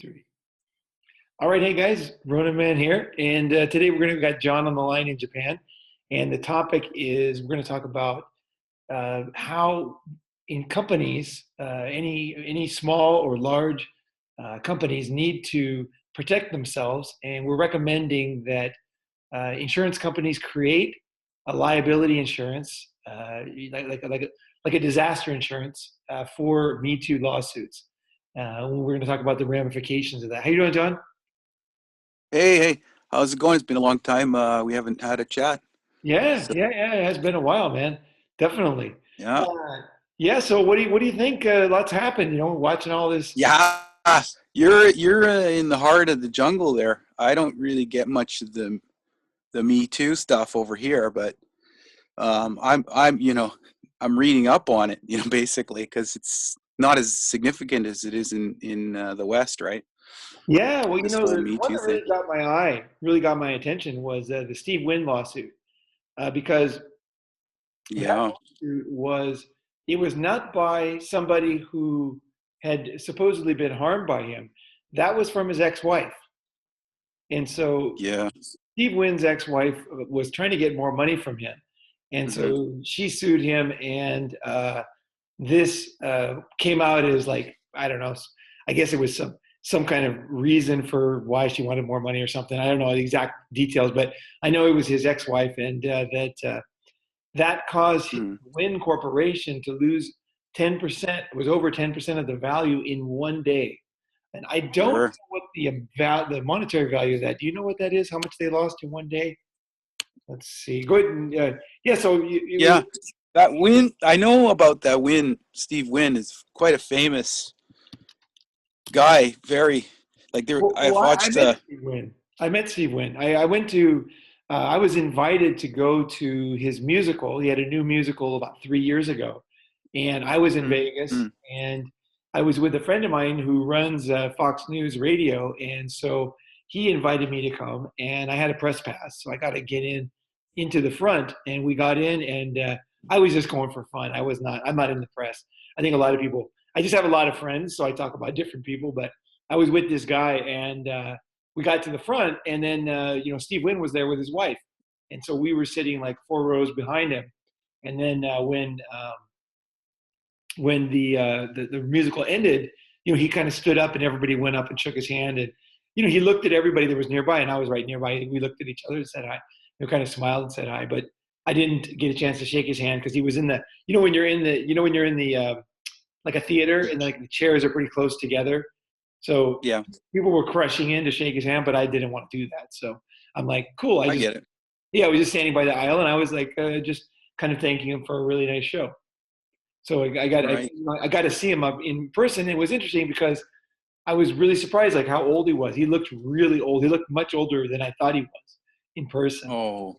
Three. All right, hey guys, Ronin Man here, and today we got John on the line in Japan, and the topic is we're going to talk about how in companies, any small or large companies need to protect themselves, and we're recommending that insurance companies create a liability insurance, like a disaster insurance for Me Too lawsuits. We're going to talk about the ramifications of that. How you doing, John? Hey, how's it going? It's been a long time. We haven't had a chat. Yeah, So, yeah. It has been a while, man. Definitely. yeah. Uh, yeah. So, what do you think? Lots happened. Watching all this. Yeah. You're in the heart of the jungle there. I don't really get much of the Me Too stuff over here, but I'm reading up on it, basically because it's not as significant as it is in the West, right? Yeah. Well, This whole the Me one Too that thing. really got my eye, really got my attention was the Steve Wynn lawsuit, because that Yeah. lawsuit was it was not by somebody who had supposedly been harmed by him. That was from his ex-wife, and so Yeah. Steve Wynn's ex-wife was trying to get more money from him, and Hmm. so she sued him. And this came out as, like, I don't know. I guess it was some kind of reason for why she wanted more money or something. I don't know the exact details, but I know it was his ex-wife, and that caused Hmm. Wynn Corporation to lose 10%. It was over 10% of the value in one day. And I don't know Sure. what the monetary value of that. Do you know what that is? How much they lost in one day? Let's see. Go ahead. And, yeah. So it was. Yeah. That win, I know about that win. Steve Wynn is quite a famous guy. Very like there. Well, I've I watched. met Steve Wynn. I met Steve Wynn. I went to. I was invited to go to his musical. He had a new musical about 3 years ago, and I was in Vegas, Mm, and I was with a friend of mine who runs Fox News Radio, and so he invited me to come, and I had a press pass, so I got to get into the front, and we got in, and I was just going for fun. I was not. I'm not in the press. I think a lot of people. I just have a lot of friends, so I talk about different people, but I was with this guy, and we got to the front, and then Steve Wynn was there with his wife, and so we were sitting like 4 rows behind him. And then when the musical ended, he kind of stood up, and everybody went up and shook his hand, and he looked at everybody that was nearby, and I was right nearby. We looked at each other and said hi. Kind of smiled and said hi, but I didn't get a chance to shake his hand because he was in the when you're in the when you're in the like a theater, and like the chairs are pretty close together. So yeah, people were crushing in to shake his hand, but I didn't want to do that. So I'm like, cool. I get it. Yeah, I was just standing by the aisle, and I was like, just kind of thanking him for a really nice show. So Right. I got to see him up in person. It was interesting because I was really surprised, like how old he was. He looked really old. He looked much older than I thought he was in person. Oh,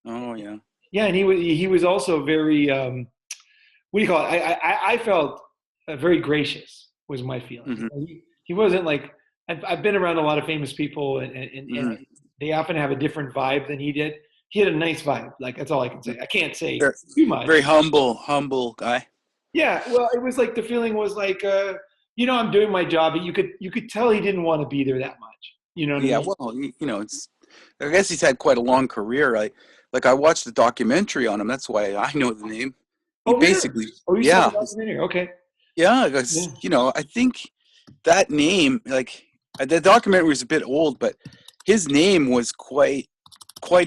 oh yeah. Yeah, and he was also very what do you call it? I felt very gracious was my feeling. Hmm. He wasn't like I've been around a lot of famous people, and Hmm. they often have a different vibe than he did. He had a nice vibe. Like, that's all I can say. I can't say Very, too very much. humble guy. Yeah, well, it was like the feeling was like, I'm doing my job, but you could tell he didn't want to be there that much. You know what I Yeah. mean? Well, it's. I guess he's had quite a long career. I watched the documentary on him. That's why I know the name. He Oh, really? basically, Oh, you saw the yeah, documentary? Okay. yeah. Yeah. Because I think that name, like the documentary was a bit old, but his name was quite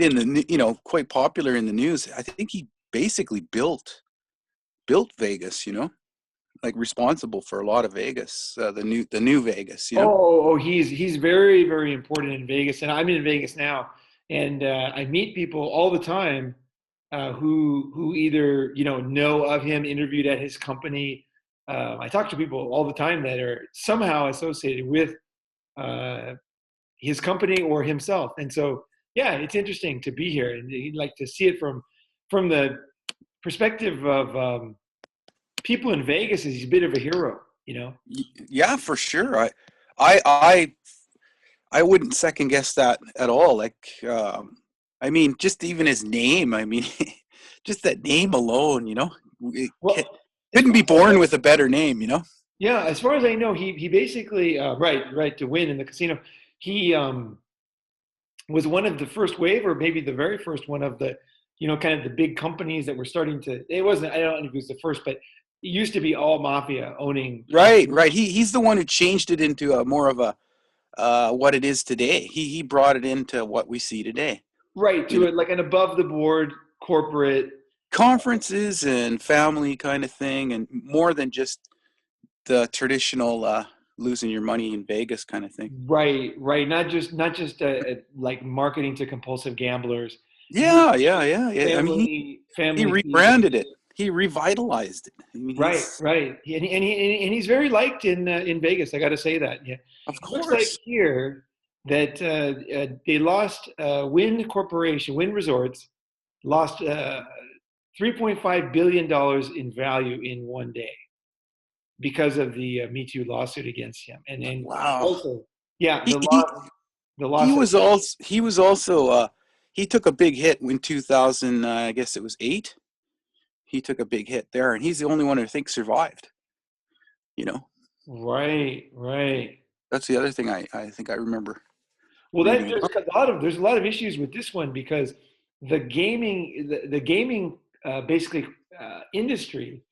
in the quite popular in the news. I think he basically built Vegas, like responsible for a lot of Vegas, the new Vegas. He's very, very important in Vegas, and I'm in Vegas now, and I meet people all the time who either know of him, interviewed at his company. I talk to people all the time that are somehow associated with uh, his company or himself, and so yeah, it's interesting to be here, and he'd like to see it from the perspective of people in Vegas. Is he's a bit of a hero, you know. Yeah, for sure. I, I, I wouldn't second guess that at all. I mean, just even his name. I mean, just that name alone. It Well, as couldn't far be as born with a better name. Yeah, as far as I know, he basically right to win in the casino. He was one of the first wave, or maybe the very first one of the, kind of the big companies that were starting to. It wasn't. I don't know if it was the first, but it used to be all mafia owning. Right, right. He's the one who changed it into a more of a what it is today. He brought it into what we see today. Right You to know, it, like an above the board corporate. conferences and family kind of thing, and more than just the traditional losing your money in Vegas kind of thing. Right, right. Not just like marketing to compulsive gamblers. Yeah, yeah, yeah, yeah. I mean, he Family feud. rebranded it. He revitalized it. I mean, Right, he's right. And he's very liked in Vegas. I got to say that. Yeah, of it looks like course. here that they lost Wynn Corporation, Wynn Resorts, lost $3.5 billion in value in one day because of the Me Too lawsuit against him. And Wow. also, yeah, He he the he loss of was also he took a big hit in 2000. I guess it was 8. He took a big hit there, and he's the only one who I think survived. You know, right, right. that's the other thing I think I remember Well, that reading there's about. there's a lot of issues with this one because the gaming basically industry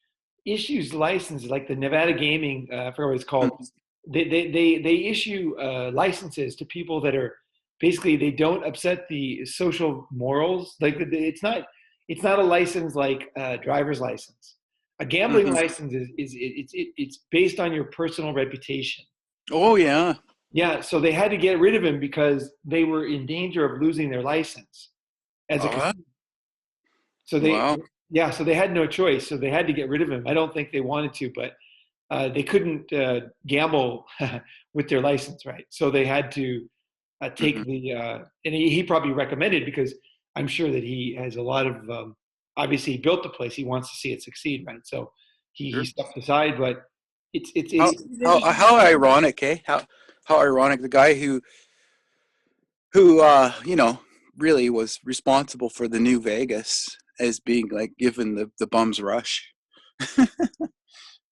issues licenses like the Nevada Gaming, I forget what it's called. Mhm. They issue licenses to people that are basically they don't upset the social morals. Like it's not a license like a driver's license. A gambling Mhm. license it's based on your personal reputation. Oh yeah. Yeah, so they had to get rid of him because they were in danger of losing their license as a Uh, casino. So wow. yeah, so they had no choice. So they had to get rid of him. I don't think they wanted to, but they couldn't gamble with their license, right? So they had to Hmm. take and he probably recommended because I'm sure that he has a lot of, obviously he built the place. He wants to see it succeed, right? So he Sure. stepped aside, but How it's interesting. how ironic, eh? How ironic. The guy who really was responsible for the new Vegas as being like given the bums rush.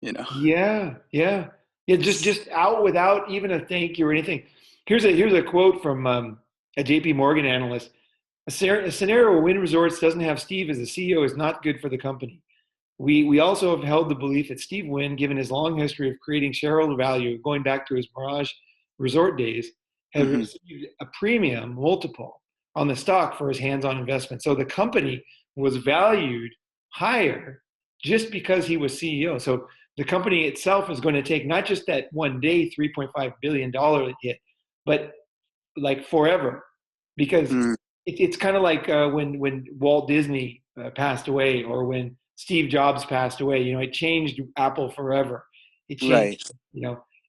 You know. Yeah, yeah, yeah. Just out without even a thank you or anything. Here's a quote from a J.P. Morgan analyst. A scenario where Wynn Resorts doesn't have Steve as the CEO is not good for the company. We also have held the belief that Steve Wynn, given his long history of creating shareholder value, going back to his Mirage Resort days, has Hmm. received a premium multiple on the stock for his hands-on investment. So the company was valued higher just because he was CEO. So the company itself is going to take not just that one day $3.5 billion hit, but like forever, because Mm, it's kind of like when Walt Disney passed away, or when Steve Jobs passed away. It changed Apple forever. It right. changed,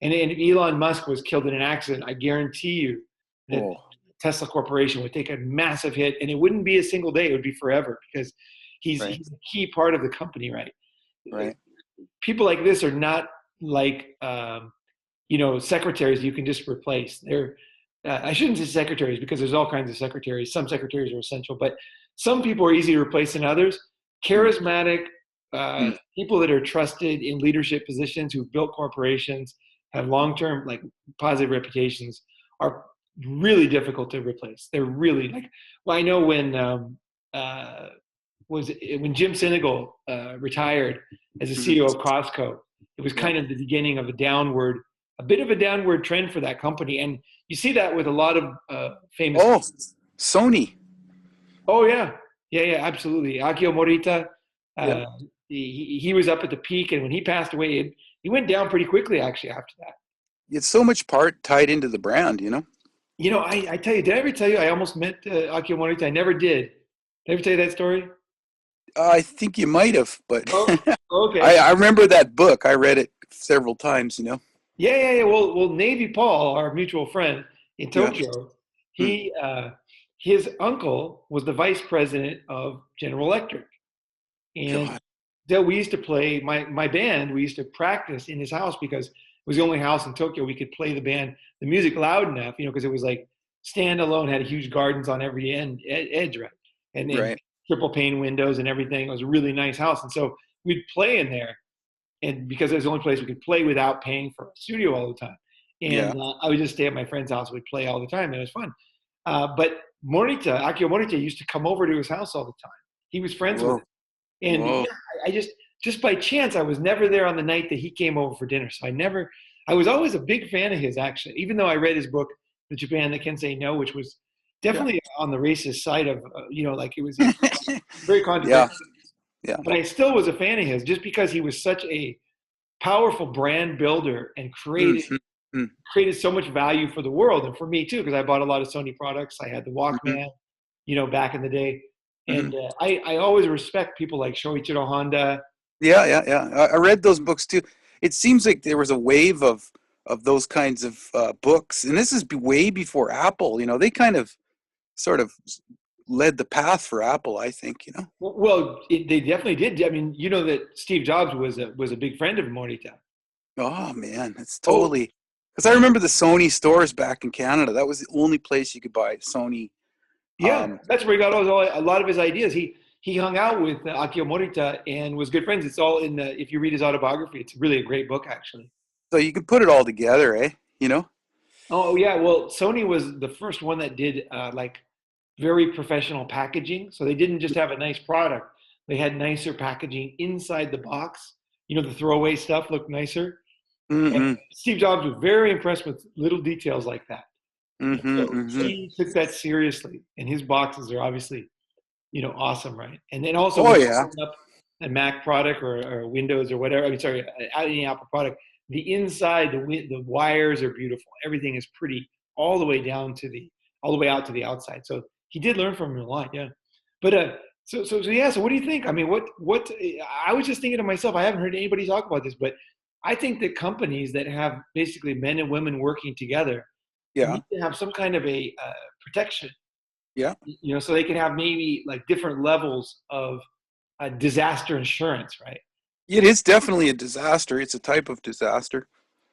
and Elon Musk was killed in an accident. I guarantee you that Oh, Tesla Corporation would take a massive hit, and it wouldn't be a single day; it would be forever because right, he's a key part of the company, right? right. People like this are not like secretaries you can just replace. They're I shouldn't say secretaries because there's all kinds of secretaries. Some secretaries are essential, but some people are easy to replace than others. Mm, Charismatic mm, people that are trusted in leadership positions who've built corporations, have long-term like positive reputations, are really difficult to replace. They're really like. Well, I know uh, when Jim Sinegal retired as a mhm. CEO of Costco, it was Yeah. kind of the beginning of a bit of a downward trend for that company. And you see that with a lot of famous Oh, people. Sony. Oh yeah, yeah, yeah, absolutely. Akio Morita, Yeah. uh, he was up at the peak, and when he passed away, he went down pretty quickly actually after that. It's so much part tied into the brand, you know? I tell you, did I ever tell you I almost met Akio Morita? I never did. Did I ever tell you that story? I think you might have, but Oh, I, okay. I remember that book. I read it several times, you know? Yeah, yeah, yeah. Well, Navy Paul, our mutual friend in Yeah. Tokyo, Mm, he his uncle was the vice president of General Electric, and God. so we used to play my band. We used to practice in his house because it was the only house in Tokyo we could play the music loud enough, because it was like standalone, had huge gardens on every edge, right, and Right. triple pane windows and everything. It was a really nice house, and so we'd play in there. and because it was the only place we could play without paying for a studio all the time. Yeah. And I would just stay at my friend's house. We'd play all the time. And it was fun. But Akio Morita used to come over to his house all the time. He was friends with Whoa. him. And Whoa. yeah, I just by chance, I was never there on the night that he came over for dinner. So I was always a big fan of his, actually, even though I read his book, The Japan That Can Say No, which was Yeah. definitely on the racist side of, like it was very Yeah. controversial. Yeah. But I still was a fan of his just because he was such a powerful brand builder and Mm-hmm. created so much value for the world and for me too, because I bought a lot of Sony products. I had the Mm-hmm. Walkman, back in the day. Mm-hmm. And I always respect people like Shoichiro Honda. Yeah, yeah, yeah. I read those books too. It seems like there was a wave of those kinds of books, and this is way before Apple. They kind of sort of led the path for Apple, I think. Well, they definitely did. I mean, you know that Steve Jobs was a big friend of Morita. Oh man, it's Oh, totally because I remember the Sony stores back in Canada. That was the only place you could buy Sony. yeah, that's where he got a lot of his ideas. He hung out with Akio Morita and was good friends. It's all in the if you read his autobiography, it's really a great book actually. So you can put it all together, eh? Oh yeah, well, Sony was the first one that did like very professional packaging. So they didn't just have a nice product; they had nicer packaging inside the box. The throwaway stuff looked nicer. And Mm-hmm. Steve Jobs was very impressed with little details like that. And Mm-hmm. so Mm-hmm. he took that seriously, and his boxes are obviously, awesome, right? And then also Oh when you yeah. open up a Mac product or Windows or whatever, I mean, sorry, any Apple product, the inside, the wires are beautiful. Everything is pretty all the way down to all the way out to the outside. So he did learn from him a lot, yeah. But so yeah. So what do you think? I mean, what? I was just thinking to myself. I haven't heard anybody talk about this, but I think that companies that have basically men and women working together Yeah. need to have some kind of a protection, Yeah. so they can have maybe like different levels of disaster insurance, right? It is definitely a disaster. It's a type of disaster.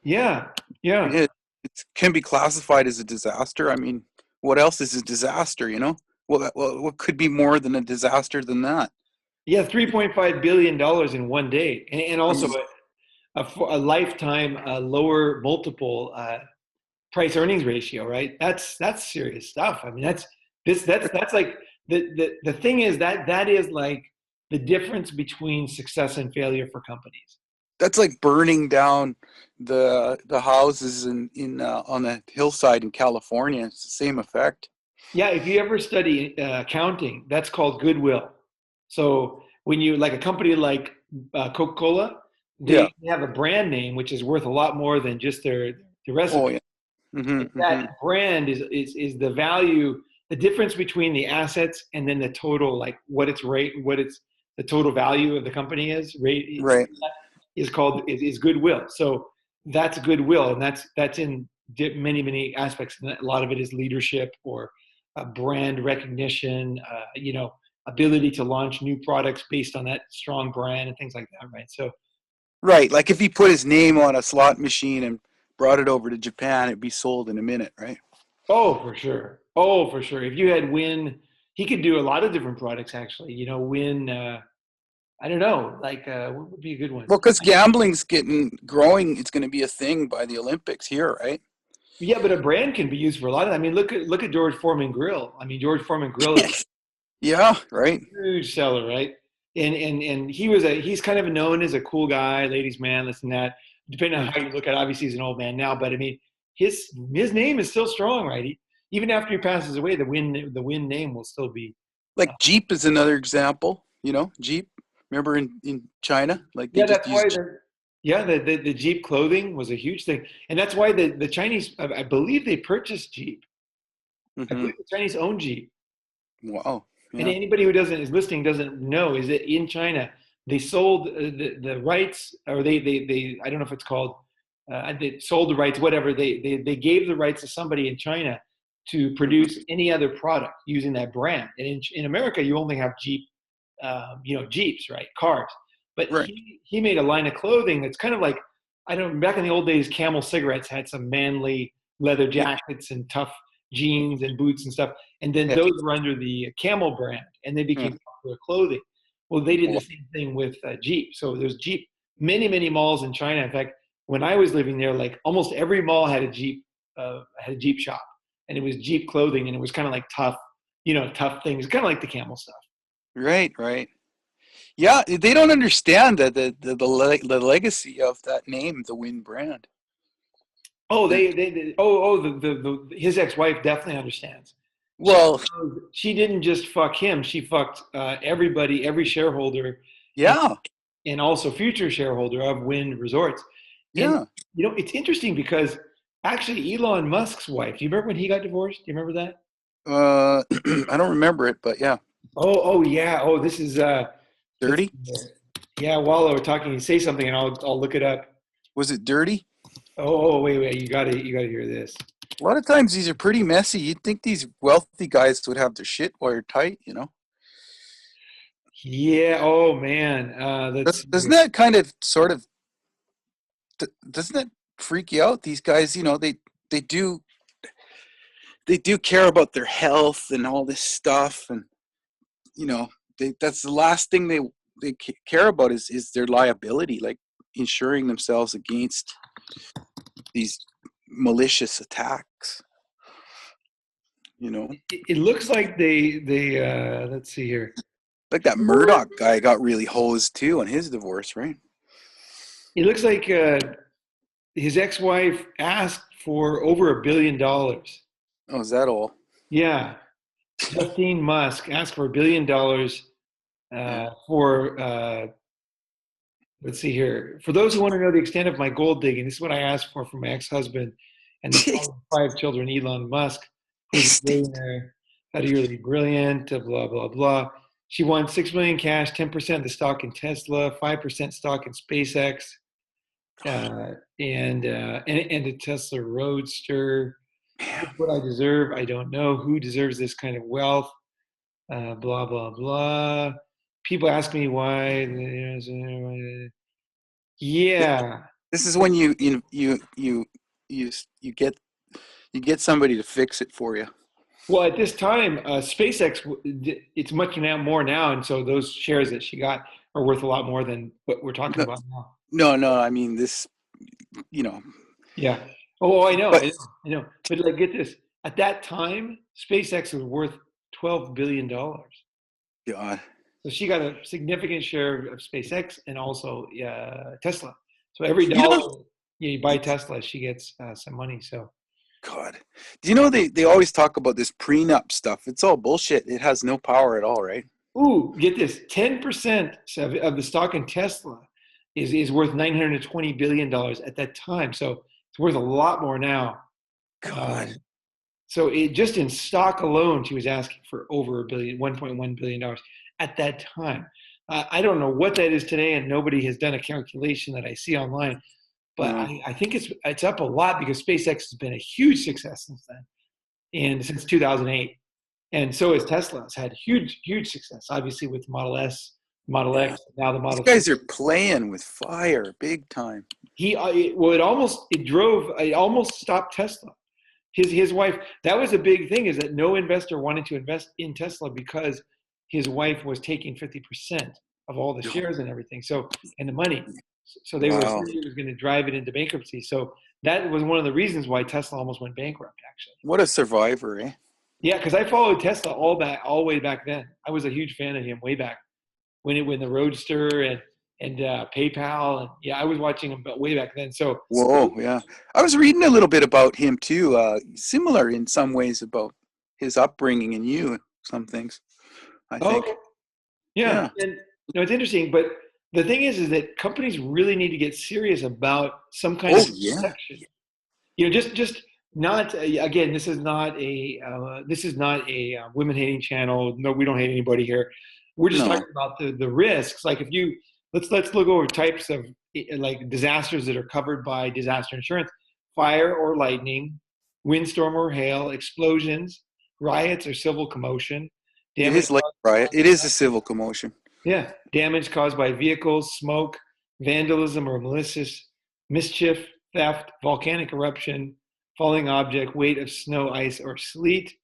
Yeah, yeah, It can be classified as a disaster. I mean, what else is a disaster? What could be more than a disaster than that? yeah. $3.5 billion in one day, and I also mean, a lifetime lower multiple price earnings ratio, right? That's serious stuff. I mean, that's like the thing is that is like the difference between success and failure for companies. that's like burning down the houses in on the hillside in California. It's the same effect. Yeah, if you ever study accounting, that's called goodwill. So when you like a company like Coca-Cola, Yeah. they have a brand name which is worth a lot more than just the Oh recipe. yeah. Hmm. And Hmm. that brand is the value, the difference between the assets and then the total, like what it's the total value of the company is rate Right. is called is goodwill. So that's goodwill, and that's in many aspects. And a lot of it is leadership or brand recognition. Ability to launch new products based on that strong brand and things like that. Right. So Right. Like if he put his name on a slot machine and brought it over to Japan, it'd be sold in a minute, right? oh, for sure. Oh, for sure. If you had Win, he could do a lot of different products actually. Win. I don't know. Like, what would be a good one? Well, because gambling's getting growing, it's going to be a thing by the Olympics here, right? Yeah, but a brand can be used for a lot of. I mean, look at George Foreman Grill. I mean, George Foreman Grill is Yeah, right. huge seller, right? And he's kind of known as a cool guy, ladies' man, this and that. Depending on Mm. how you look at it, obviously he's an old man now, but I mean, his name is still strong, right? Even after he passes away, the Win name will still be. Like Jeep is another example. Jeep. Remember in China, like they Yeah, just that's use. why the Jeep clothing was a huge thing, and that's why the Chinese, I believe they purchased Jeep. I Hmm. believe the Chinese own Jeep. Wow. And Yeah. anybody who doesn't is listening doesn't know is that in China they sold the rights, or they I don't know if it's called they sold the rights, whatever they gave the rights to somebody in China to Hmm. produce any other product using that brand. And in America, you only have Jeep, Jeeps, right, cars. But Right. he made a line of clothing that's kind of like, I don't, back in the old days, Camel cigarettes had some manly leather Yeah. jackets and tough jeans and boots and stuff, and then Yeah. those were under the Camel brand, and they Yeah. became popular clothing. Well, they did Wow. the same thing with Jeep. So there's Jeep. many malls in China. In fact, when I was living there, like almost every mall had a Jeep shop, and it was Jeep clothing, and it was kind of like tough, tough things, kind of like the camel stuff. Right, right. Yeah, they don't understand that the legacy of that name, the Win brand. Oh, The, his ex-wife definitely understands. She well, she didn't just fuck him; she fucked everybody, every shareholder, and yeah, and also future shareholder of Wynn Resorts. And yeah. it's interesting because actually Elon Musk's wife. Do you remember when he got divorced? Do you remember that? I don't remember it, but yeah, Oh yeah. Oh, this is let's see dirty. here. Yeah, while we're talking, say something and I'll look it up. Was it dirty? Wait, you gotta hear this. A lot of times these are pretty messy. You'd think these wealthy guys would have their shit wired tight, you know? Yeah, oh man. Let's see Doesn't here. that kind of sort of doesn't that freak you out? These guys, they do they do care about their health and all this stuff, and you know, that's the last thing they care about is their liability, like insuring themselves against these malicious attacks. You know, It looks like they let's see here. like that Murdoch guy got really hosed too on his divorce, right? It looks like his ex-wife asked for over $1 billion. Oh, is that all? Yeah, Justine Musk asked for $1 billion Yeah. for. Let's see here. For those who want to know the extent of my gold digging, this is what I asked for from my ex-husband and the father of 5 children, Elon Musk, who's a billionaire, utterly brilliant, blah blah blah. She won 6 million cash, 10% of the stock in Tesla, 5% stock in SpaceX, and the Tesla Roadster. What I deserve, I don't know. Who deserves this kind of wealth? Blah blah blah. People ask me why. Yeah. This is when you get somebody to fix it for you. Well, at this time, SpaceX, it's much now more now, and so those shares that she got are worth a lot more than what we're talking No, about now. no. I mean this, you know, Yeah. Oh, I know, but I know. But like, get this: at that time, SpaceX was worth $12 billion. God, So she got a significant share of SpaceX and also Tesla. So every you know, dollar you buy Tesla, she gets some money. So, God, do you know they always talk about this prenup stuff? It's all bullshit. It has no power at all, right? ooh, get this: 10% of the stock in Tesla is worth $920 billion at that time. So it's worth a lot more now. God, So it just in stock alone, she was asking for over $1.1 billion at that time. I don't know what that is today, and nobody has done a calculation that I see online. But no, I think it's up a lot because SpaceX has been a huge success since then, and since 2008, and so has Tesla. It's had huge success, obviously with Model S, Model yeah. X, now the These Model 3. guys are playing with fire big time. It almost stopped Tesla. His wife, that was a big thing, is that no investor wanted to invest in Tesla because his wife was taking 50% of all the shares and everything, so, and the money. So they were Wow, afraid it was going to drive it into bankruptcy. So that was one of the reasons why Tesla almost went bankrupt, actually. what a survivor, eh? Yeah, because I followed Tesla all the way back then. I was a huge fan of him way back when the Roadster and PayPal, and yeah, I was watching him way back then. So, Whoa, yeah. I was reading a little bit about him too. Similar in some ways about his upbringing and you, some things, I oh, think. okay. Yeah, Yeah. and it's interesting, but the thing is that companies really need to get serious about some kind Oh of yeah. protection. Just not again. This is not a women hating channel. No, we don't hate anybody here. We're just talking No. about the risks. Like if you let's look over types of like disasters that are covered by disaster insurance: fire or lightning, windstorm or hail, explosions, riots or civil commotion, It damage. is like riot. It is a civil commotion. Yeah, damage caused by vehicles, smoke, vandalism or malicious mischief, theft, volcanic eruption, falling object, weight of snow, ice, or sleet,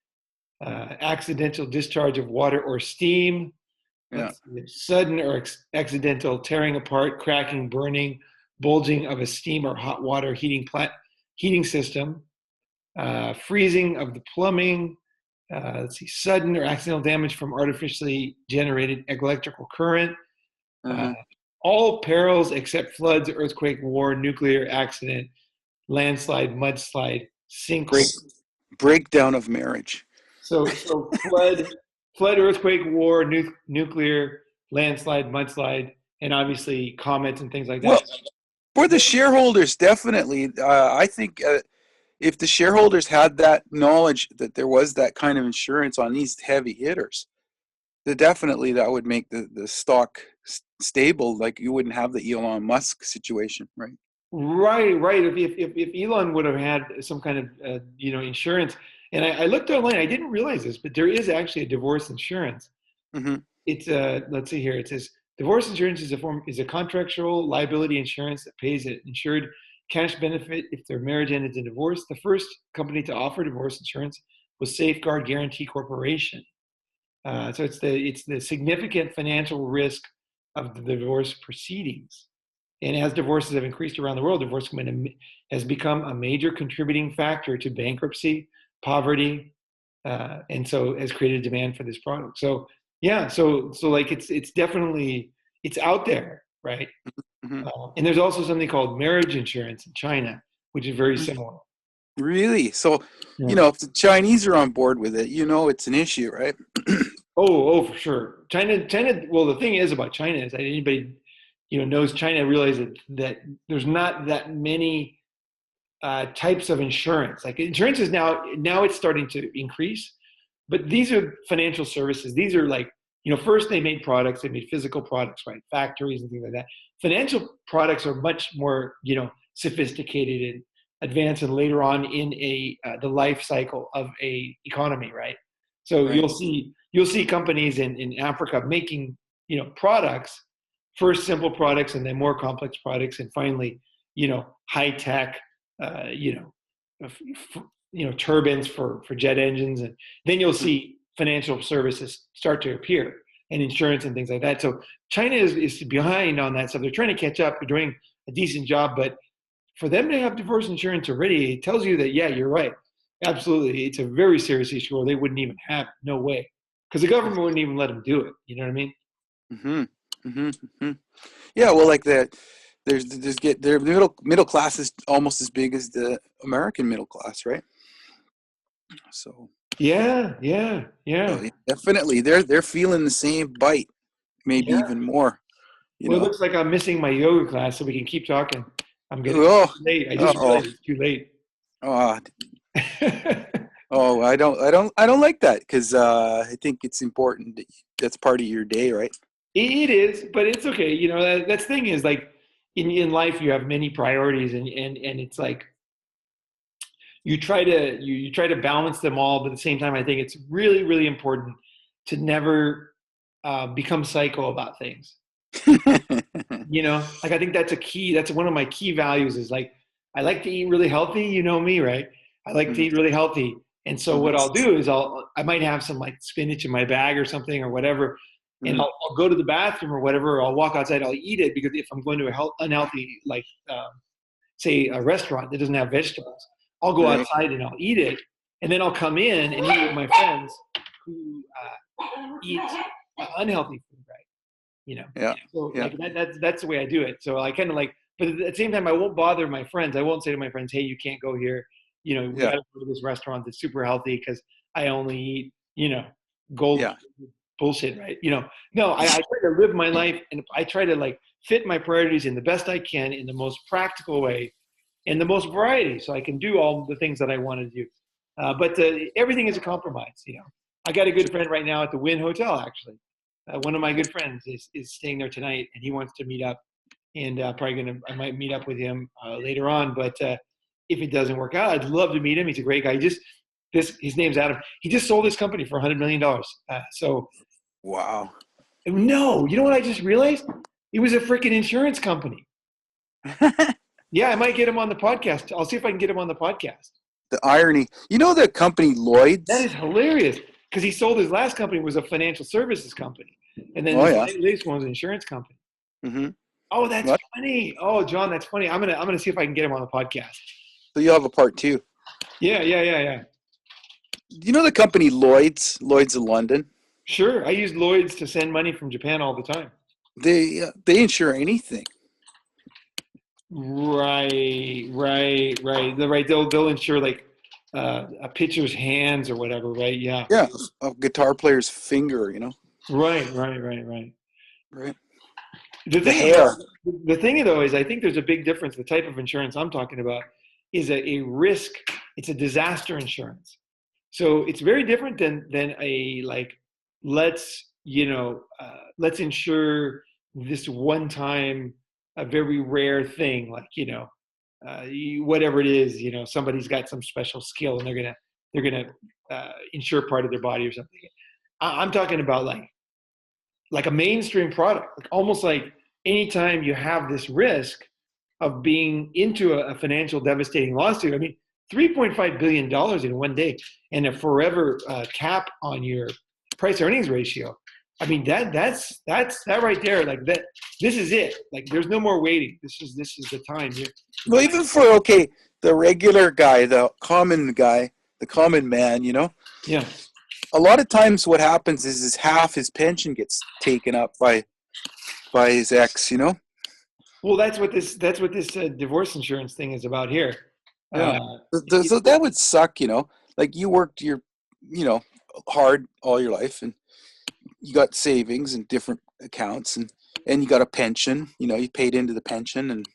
accidental discharge of water or steam, Yeah. let's see, sudden or accidental tearing apart, cracking, burning, bulging of a steam or hot water heating system, freezing of the plumbing. Let's see, sudden or accidental damage from artificially generated electrical current. Uh, Mm-hmm. all perils except floods, earthquake, war, nuclear accident, landslide, mudslide, sinkhole. Break breakdown of marriage. So flood, earthquake, war, nuclear, landslide, mudslide, and obviously comets and things like Well, that. for the shareholders, definitely. I think if the shareholders had that knowledge that there was that kind of insurance on these heavy hitters, definitely that would make the stock stable. Like you wouldn't have the Elon Musk situation, right? Right, right. If Elon would have had some kind of insurance, and I looked online, I didn't realize this, but there is actually a divorce insurance. Mm-hmm. It's let's see here. It says divorce insurance is a contractual liability insurance that pays an insured cash benefit if their marriage ended in divorce. The first company to offer divorce insurance was Safeguard Guarantee Corporation. So it's the significant financial risk of the divorce proceedings. And as divorces have increased around the world, divorce has become a major contributing factor to bankruptcy, poverty, and so has created demand for this product. So yeah, so like it's definitely it's out there, right? Mm-hmm. And there's also something called marriage insurance in China, which is very similar. Really? So, Yeah. if the Chinese are on board with it, it's an issue, right? Oh, for sure. China. Well, the thing is about China is that anybody, knows China realizes that there's not that many types of insurance. Like insurance is now it's starting to increase, but these are financial services. These are like, first they made products, they made physical products, right? Factories and things like that. Financial products are much more, sophisticated and advanced, and later on in the life cycle of a economy, right? So Right. you'll see companies in Africa making, products, first simple products and then more complex products, and finally, high tech, uh, you know, turbines for jet engines, and then you'll see financial services start to appear and insurance and things like that. So China is behind on that stuff. They're trying to catch up. They're doing a decent job, but for them to have divorce insurance already, it tells you that yeah, you're right. Absolutely, it's a very serious issue, or they wouldn't even have it. No way, because the government wouldn't even let them do it. You know what I mean? Mm-hmm. Mm-hmm. Mm-hmm. Yeah. Well, like that. Their middle class is almost as big as the American middle class, right? So, Yeah, yeah, yeah, yeah, definitely they're feeling the same bite, maybe yeah. even more. You Well, it know. looks like I'm missing my yoga class, so we can keep talking. I'm getting Oh. too late. I just Uh-oh. realized it's too late. Oh. Oh. I don't like that because I think it's important that that's part of your day, right? It is, but it's okay. That's the thing is like in life you have many priorities, and it's like you try to balance them all, but at the same time I think it's really really important to never become psycho about things. Like I think that's a key. That's one of my key values is like I like to eat really healthy. You know me, right? I like to Mhm. eat really healthy, and so what Mhm. I'll do is I might have some like spinach in my bag or something or whatever, and Mhm. I'll go to the bathroom or whatever. Or I'll walk outside. I'll eat it because if I'm going to a unhealthy like say a restaurant that doesn't have vegetables, I'll go Right. outside and I'll eat it, and then I'll come in and eat with my friends who eat unhealthy food, right? you know Yeah. so Yeah. like that's the way I do it. So I kind of like, but at the same time I won't bother my friends. I won't say to my friends, hey, you can't go here, we got Yeah. to go to this restaurant that's super healthy because I only eat gold Yeah. bullshit, right? No, I try to live my life, and I try to like fit my priorities in the best I can in the most practical way, in the most variety, so I can do all the things that I want to do. But everything is a compromise. I got a good friend right now at the Wynn Hotel, actually. One of my good friends is staying there tonight, and he wants to meet up. And I might meet up with him later on. But if it doesn't work out, I'd love to meet him. He's a great guy. His name's Adam. He just sold his company for $100 million. So Wow. no, you know what I just realized? It was a freaking insurance company. Yeah, I might get him on the podcast. I'll see if I can get him on the podcast. The irony. The company That Lloyd's? is hilarious because he sold his last company was a financial services company. And then Oh this yeah. latest one was an insurance company. Mm-hmm. Oh, that's What? funny. Oh, John, that's funny. I'm gonna see if I can get him on the podcast. So you have a part two. Yeah. You know the company Lloyd's of London? Sure. I use Lloyd's to send money from Japan all the time. They insure anything. Right. Right. They'll insure like a pitcher's hands or whatever, right? Yeah. Yeah, a guitar player's finger. Right. Right. The The thing about hair. the thing though is I think there's a big difference. The type of insurance I'm talking about is a risk. It's a disaster insurance. So it's very different than a like let's insure this one time a very rare thing like whatever it is somebody's got some special skill and they're gonna insure part of their body or something. I'm talking about like a mainstream product, like almost like anytime you have this risk of being into a financial devastating lawsuit. I mean, $3.5 billion in one day and a forever cap on your price earnings ratio. I mean, that's that right there. Like that, this is it. Like there's no more waiting. This is the time. Well, even for the regular guy, the common guy, the common man, Yeah. a lot of times what happens is half his pension gets taken up by his ex. Well, that's what this divorce insurance thing is about here. Yeah. Uh, So that would suck. Like you worked you know, hard all your life, and you got savings in different accounts, and you got a pension. You paid into the pension, and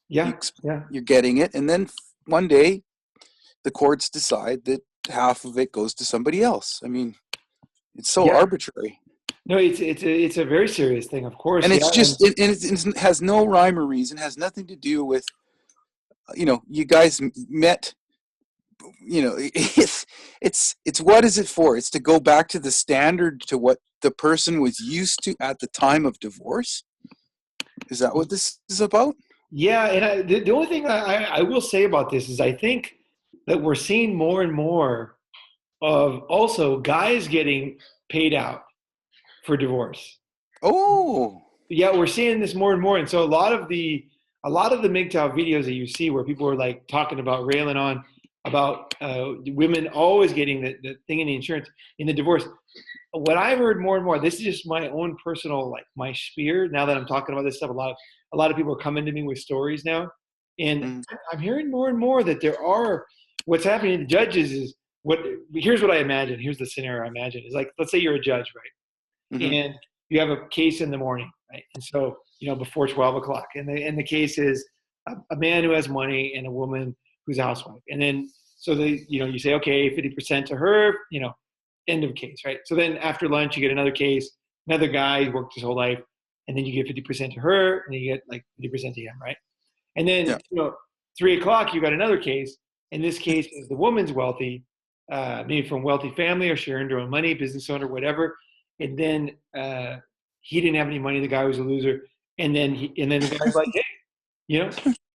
you, yeah, ex- yeah. you're getting it, and then one day the courts decide that half of it goes to somebody else. I mean, it's so Yeah. arbitrary, No, it's a very serious thing, of course. and Yeah, it's and just it has no rhyme or reason. Has nothing to do with you guys met. It's what is it for? It's to go back to the standard, to what the person was used to at the time of divorce. Is that what this is about? yeah, and the only thing I will say about this is I think that we're seeing more and more of also guys getting paid out for divorce. Oh, Yeah, we're seeing this more and more, and so a lot of the MGTOW videos that you see where people are like talking about railing on about women always getting the thing in the insurance in the divorce. What I've heard more and more, this is just my own personal like my sphere. Now that I'm talking about this stuff, a lot of people are coming to me with stories now, and mm, I'm hearing more and more that there are what's happening to judges is what. Here's what I imagine. Here's the scenario I imagine is like let's say you're a judge, right? mm-hmm, And you have a case in the morning, right? And so before 12 o'clock, and the case is a man who has money and a woman who's a housewife, and then so you say okay, 50% to her, end of case, right? So then after lunch, you get another case, another guy who worked his whole life, and then you get 50% to her, and then you get like 50% to him, right? And yeah, then 3 o'clock, you got another case. In this case, is the woman's wealthy, maybe from wealthy family, or she earned her own money, business owner, whatever. And then he didn't have any money. The guy was a loser. And then the guy's like, hey,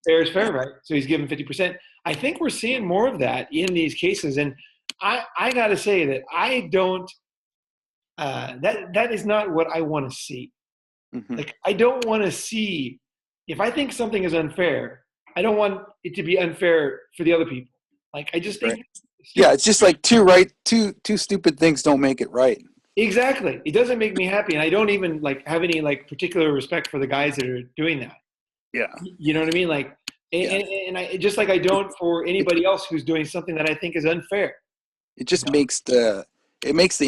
fair is fair, right? So he's given 50%. I think we're seeing more of that in these cases, and I got to say that I don't. That is not what I want to see. mm-hmm, Like I don't want to see if I think something is unfair. I don't want it to be unfair for the other people. Like I just right. think it's Yeah, stupid. it's just like two stupid things don't make it right. Exactly. It doesn't make me happy, and I don't even like have any like particular respect for the guys that are doing that. Yeah, You know what I mean? Like, yeah. and I just like I don't for It anybody else who's doing something that I think is unfair. it You just makes the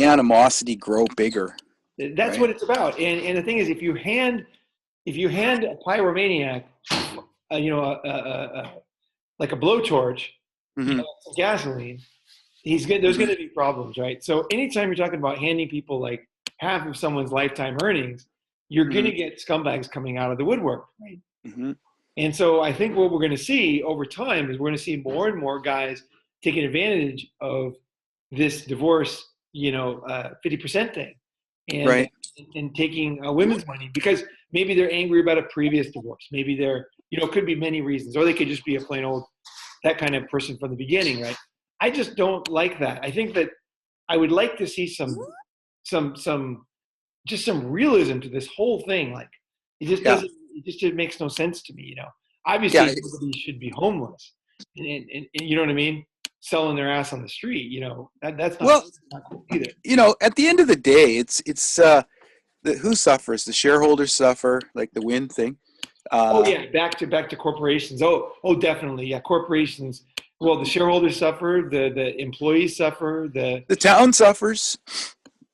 animosity grow bigger, know, that's right? what it's about. And the thing is, if you hand a pyromaniac, like a blowtorch, Mm-hmm, some gasoline, there's mm-hmm, going to be problems, right? So anytime you're talking about handing people like half of someone's lifetime earnings, you're going mm-hmm, to get scumbags coming out of the woodwork, right? mm-hmm. And so I think what we're going to see over time is we're going to see more and more guys taking advantage of this divorce, 50% thing, and Right. and taking women's money because maybe they're angry about a previous divorce. Maybe they're, could be many reasons, or they could just be a plain old that kind of person from the beginning, right? I just don't like that. I think that I would like to see some just some realism to this whole thing. Like it just Yeah. doesn't. It makes no sense to me. Yeah. Obviously nobody should be homeless, and you know what I mean, selling their ass on the street. That's Well, not cool either. at the end of the day, it's who suffers? The shareholders suffer, like the wind thing. Oh Uh, yeah, back to corporations. Oh, definitely. Yeah, corporations. Well, the shareholders suffer, the employees suffer, the town suffers.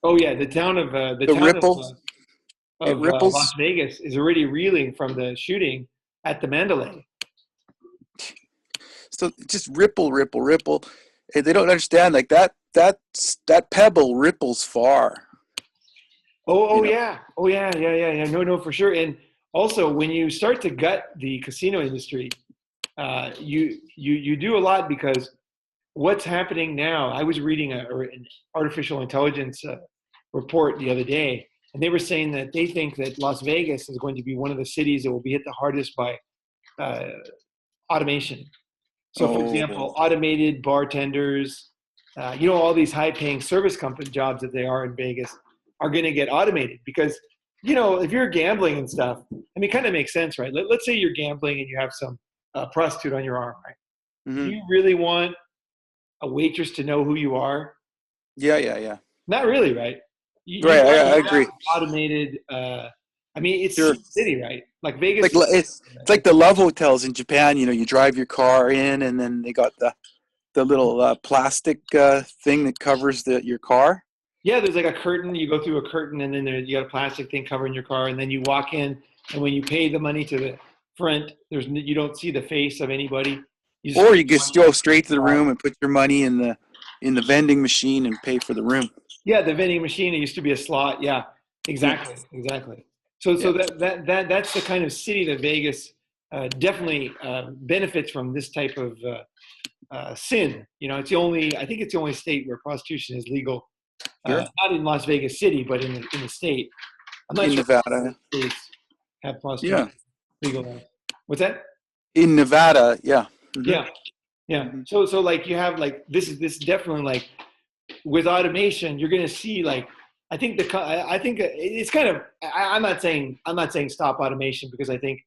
oh yeah, the The town ripple, it of Las ripples. Vegas is already reeling from the shooting at the Mandalay. So just ripple, ripple, ripple. And they don't understand like that pebble ripples far. You Oh know. yeah, yeah. No, for sure. And also, when you start to gut the casino industry, you do a lot because what's happening now. I was reading an artificial intelligence report the other day, and they were saying that they think that Las Vegas is going to be one of the cities that will be hit the hardest by uh, automation. So, for Oh, example, automated bartenders, all these high-paying service company jobs that they are in Vegas are going to get automated because, if you're gambling and stuff, I mean, it kind of makes sense, right? Let's say you're gambling and you have some prostitute on your arm, right? Do hmm you really want a waitress to know who you are? yeah, yeah, yeah. Not really, right? Right, You'd rather I have agree. automated. I mean, it's Sure. Sin City, right? Like Vegas. It's like the love hotels in Japan. You drive your car in, and then they got the little plastic thing that covers your car. Yeah, there's like a curtain. You go through a curtain, and then you got a plastic thing covering your car, and then you walk in, and when you pay the money to the front, you don't see the face of anybody. You just Or put you your just money in go the straight to the car. room and put your money in the vending machine and pay for the room. Yeah, the vending machine. It used to be a slot. Yeah, Yeah, exactly. So yeah, that's the kind of city that Vegas definitely benefits from this type of sin. I think it's the only state where prostitution is legal. sure. Not in Las Vegas City, but in the state. I'm not In sure Nevada, if states have yeah. prostitution legalized. What's that? In Nevada, yeah. hmm Yeah, yeah. hmm So like you have like this definitely like with automation, you're going to see like I think it's kind of I'm not saying stop automation because I think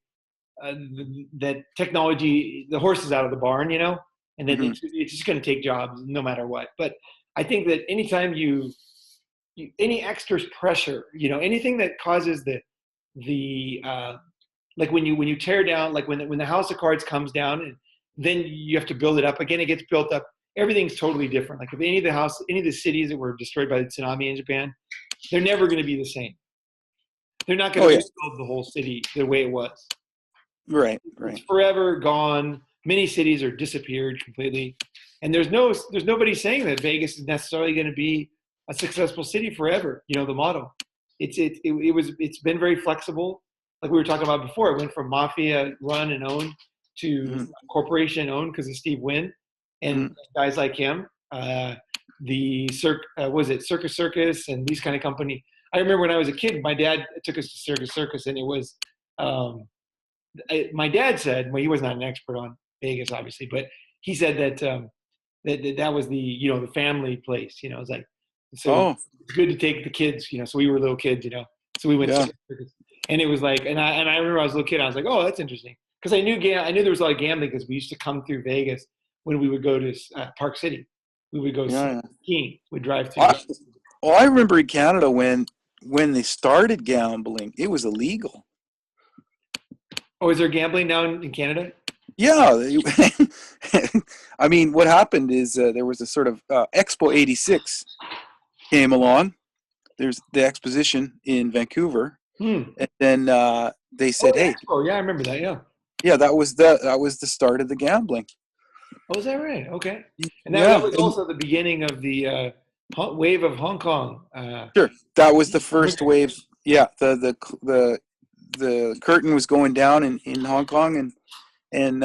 that technology the horse is out of the barn, and that hmm it's just going to take jobs no matter what. But I think that anytime any extra pressure, anything that causes the like when you tear down, like when the house of cards comes down and then you have to build it up again, it gets built up. Everything's totally different. Like if any of the cities that were destroyed by the tsunami in Japan, they're never going to be the same. They're not going Oh to yeah, rebuild the whole city the way it was. right, It's right. forever gone. Many cities are disappeared completely, and there's nobody saying that Vegas is necessarily going to be a successful city forever. The motto. It's been very flexible. Like we were talking about before, it went from mafia run and owned to hmm corporation owned because of Steve Wynn hmm and guys like him. Was it Circus Circus and these kind of company. I remember when I was a kid, my dad took us to Circus Circus, and it was um, my dad said, well, he was not an expert on Vegas, obviously, but he said that was the family place. It's like so Oh it's good to take the kids. So we were little kids. So we went yeah. to circus, and it was like, and I remember I was a little kid. I was like, oh, that's interesting because I knew there was a lot of gambling because we used to come through Vegas when we would go to Park City. We would go Yeah, yeah. skiing. We'd drive through. I, well, I remember in Canada when they started gambling, it was illegal. Oh, is there gambling now in Canada? Yeah, I mean, what happened is there was a sort of Expo '86 came along. There's the exposition in Vancouver, Hmm. and then they Oh, said, the "Hey, Expo. Yeah, I remember that. Yeah. yeah, that was the start of the gambling." Oh, is that right? Okay. And that Yeah, was and also the beginning of the wave of Hong Kong. sure, that was the first wave. Yeah, the curtain was going down in Hong Kong, and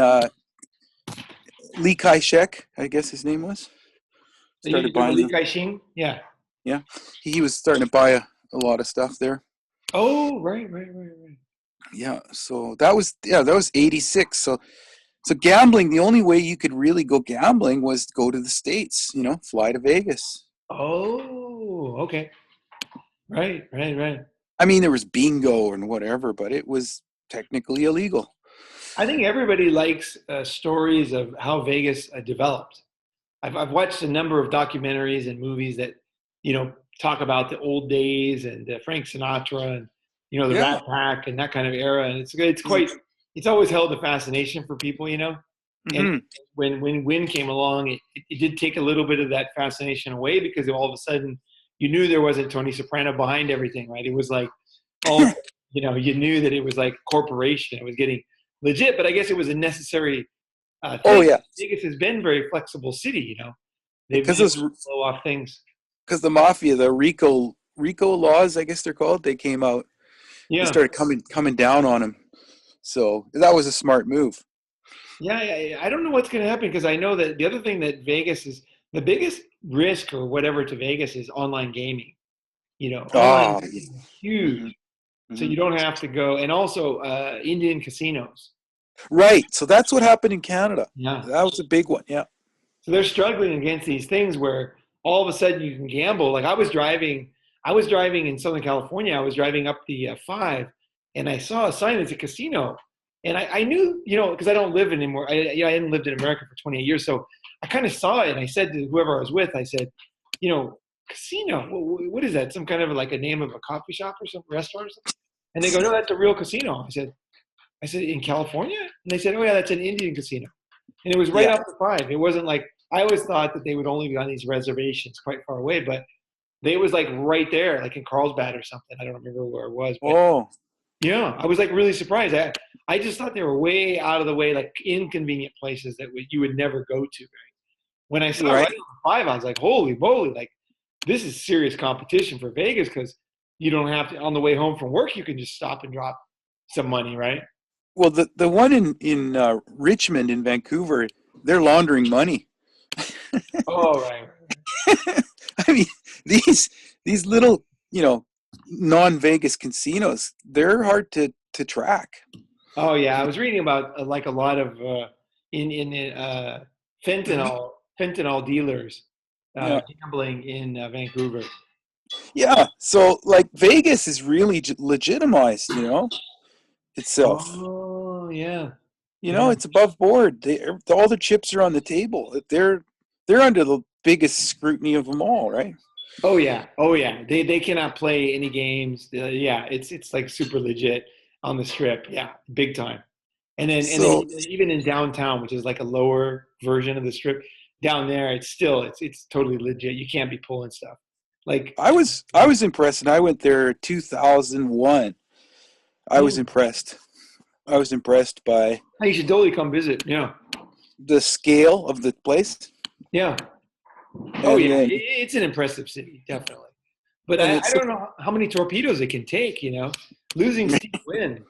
Li Kai-shek, I guess his name was, You started talking about buying Li them. Ka-shing? Yeah. Yeah, he was starting to buy a lot of stuff there. Oh, right. Yeah, so that was '86. So gambling, the only way you could really go gambling was to go to the States, fly to Vegas. Oh, okay. Right. I mean, there was bingo and whatever, but it was technically illegal. I think everybody likes stories of how Vegas developed. I've watched a number of documentaries and movies that, talk about the old days and Frank Sinatra and, the Yeah. Rat Pack and that kind of era. And it's always held a fascination for people. And Mm-hmm. when Win came along, it did take a little bit of that fascination away because all of a sudden you knew there wasn't Tony Soprano behind everything, right? It was like, oh, you knew that it was like a corporation. It was getting legit, but I guess it was a necessary Oh thing. yeah, Vegas has been a very flexible city. They've because been able those to blow off things. because the mafia, the Rico laws, I guess they're called, they came out. They Yeah. started coming down on him. So that was a smart move. Yeah, I don't know what's going to happen because I know that the other thing that Vegas is the biggest risk or whatever to Vegas is online gaming. Online Ah, gaming is hmm huge. So hmm you don't have to go. And also Indian casinos. right. So that's what happened in Canada. Yeah. That was a big one. Yeah. So they're struggling against these things where all of a sudden you can gamble. Like I was driving in Southern California. I was driving up the five, and I saw a sign that's a casino, and I knew, because I don't live anymore. I hadn't lived in America for 28 years, so I kind of saw it, and I said to whoever I was with, I said, casino, what is that? Some kind of like a name of a coffee shop or some restaurant or something? And they go, no, that's a real casino. I said, in California? And they said, oh yeah, that's an Indian casino. And it was right Yeah. off the five. It wasn't like I always thought that they would only be on these reservations quite far away, but they was like right there, like in Carlsbad or something. I don't remember where it was, but Oh, yeah, I was like really surprised. I just thought they were way out of the way, like inconvenient places that you would never go to. Right? When I saw it right right. on the five, I was like, holy moly, like this is serious competition for Vegas because you don't have to on the way home from work. You can just stop and drop some money, right? Well, the one in Richmond in Vancouver, they're laundering money. Oh, right. I mean, these these little, non-Vegas casinos, they're hard to track. Oh yeah, I was reading about like a lot of in Mhm. fentanyl dealers Yeah. gambling in Vancouver. Yeah. So like Vegas is really legitimized, itself. Oh yeah, yeah. It's above board. All the chips are on the table. They're under the biggest scrutiny of them all, right? Oh yeah, oh yeah. They cannot play any games. Yeah, it's like super legit on the strip. Yeah, big time. And then So even in downtown, which is like a lower version of the strip, down there it's totally legit. You can't be pulling stuff. Like I was impressed, and I went there 2001. I was hmm, impressed. I was impressed by you should totally come visit. Yeah, the scale of the place, yeah. Oh and yeah, then it's an impressive city, definitely. But and I it's don't know how many torpedoes it can take. Losing Steve Wynn.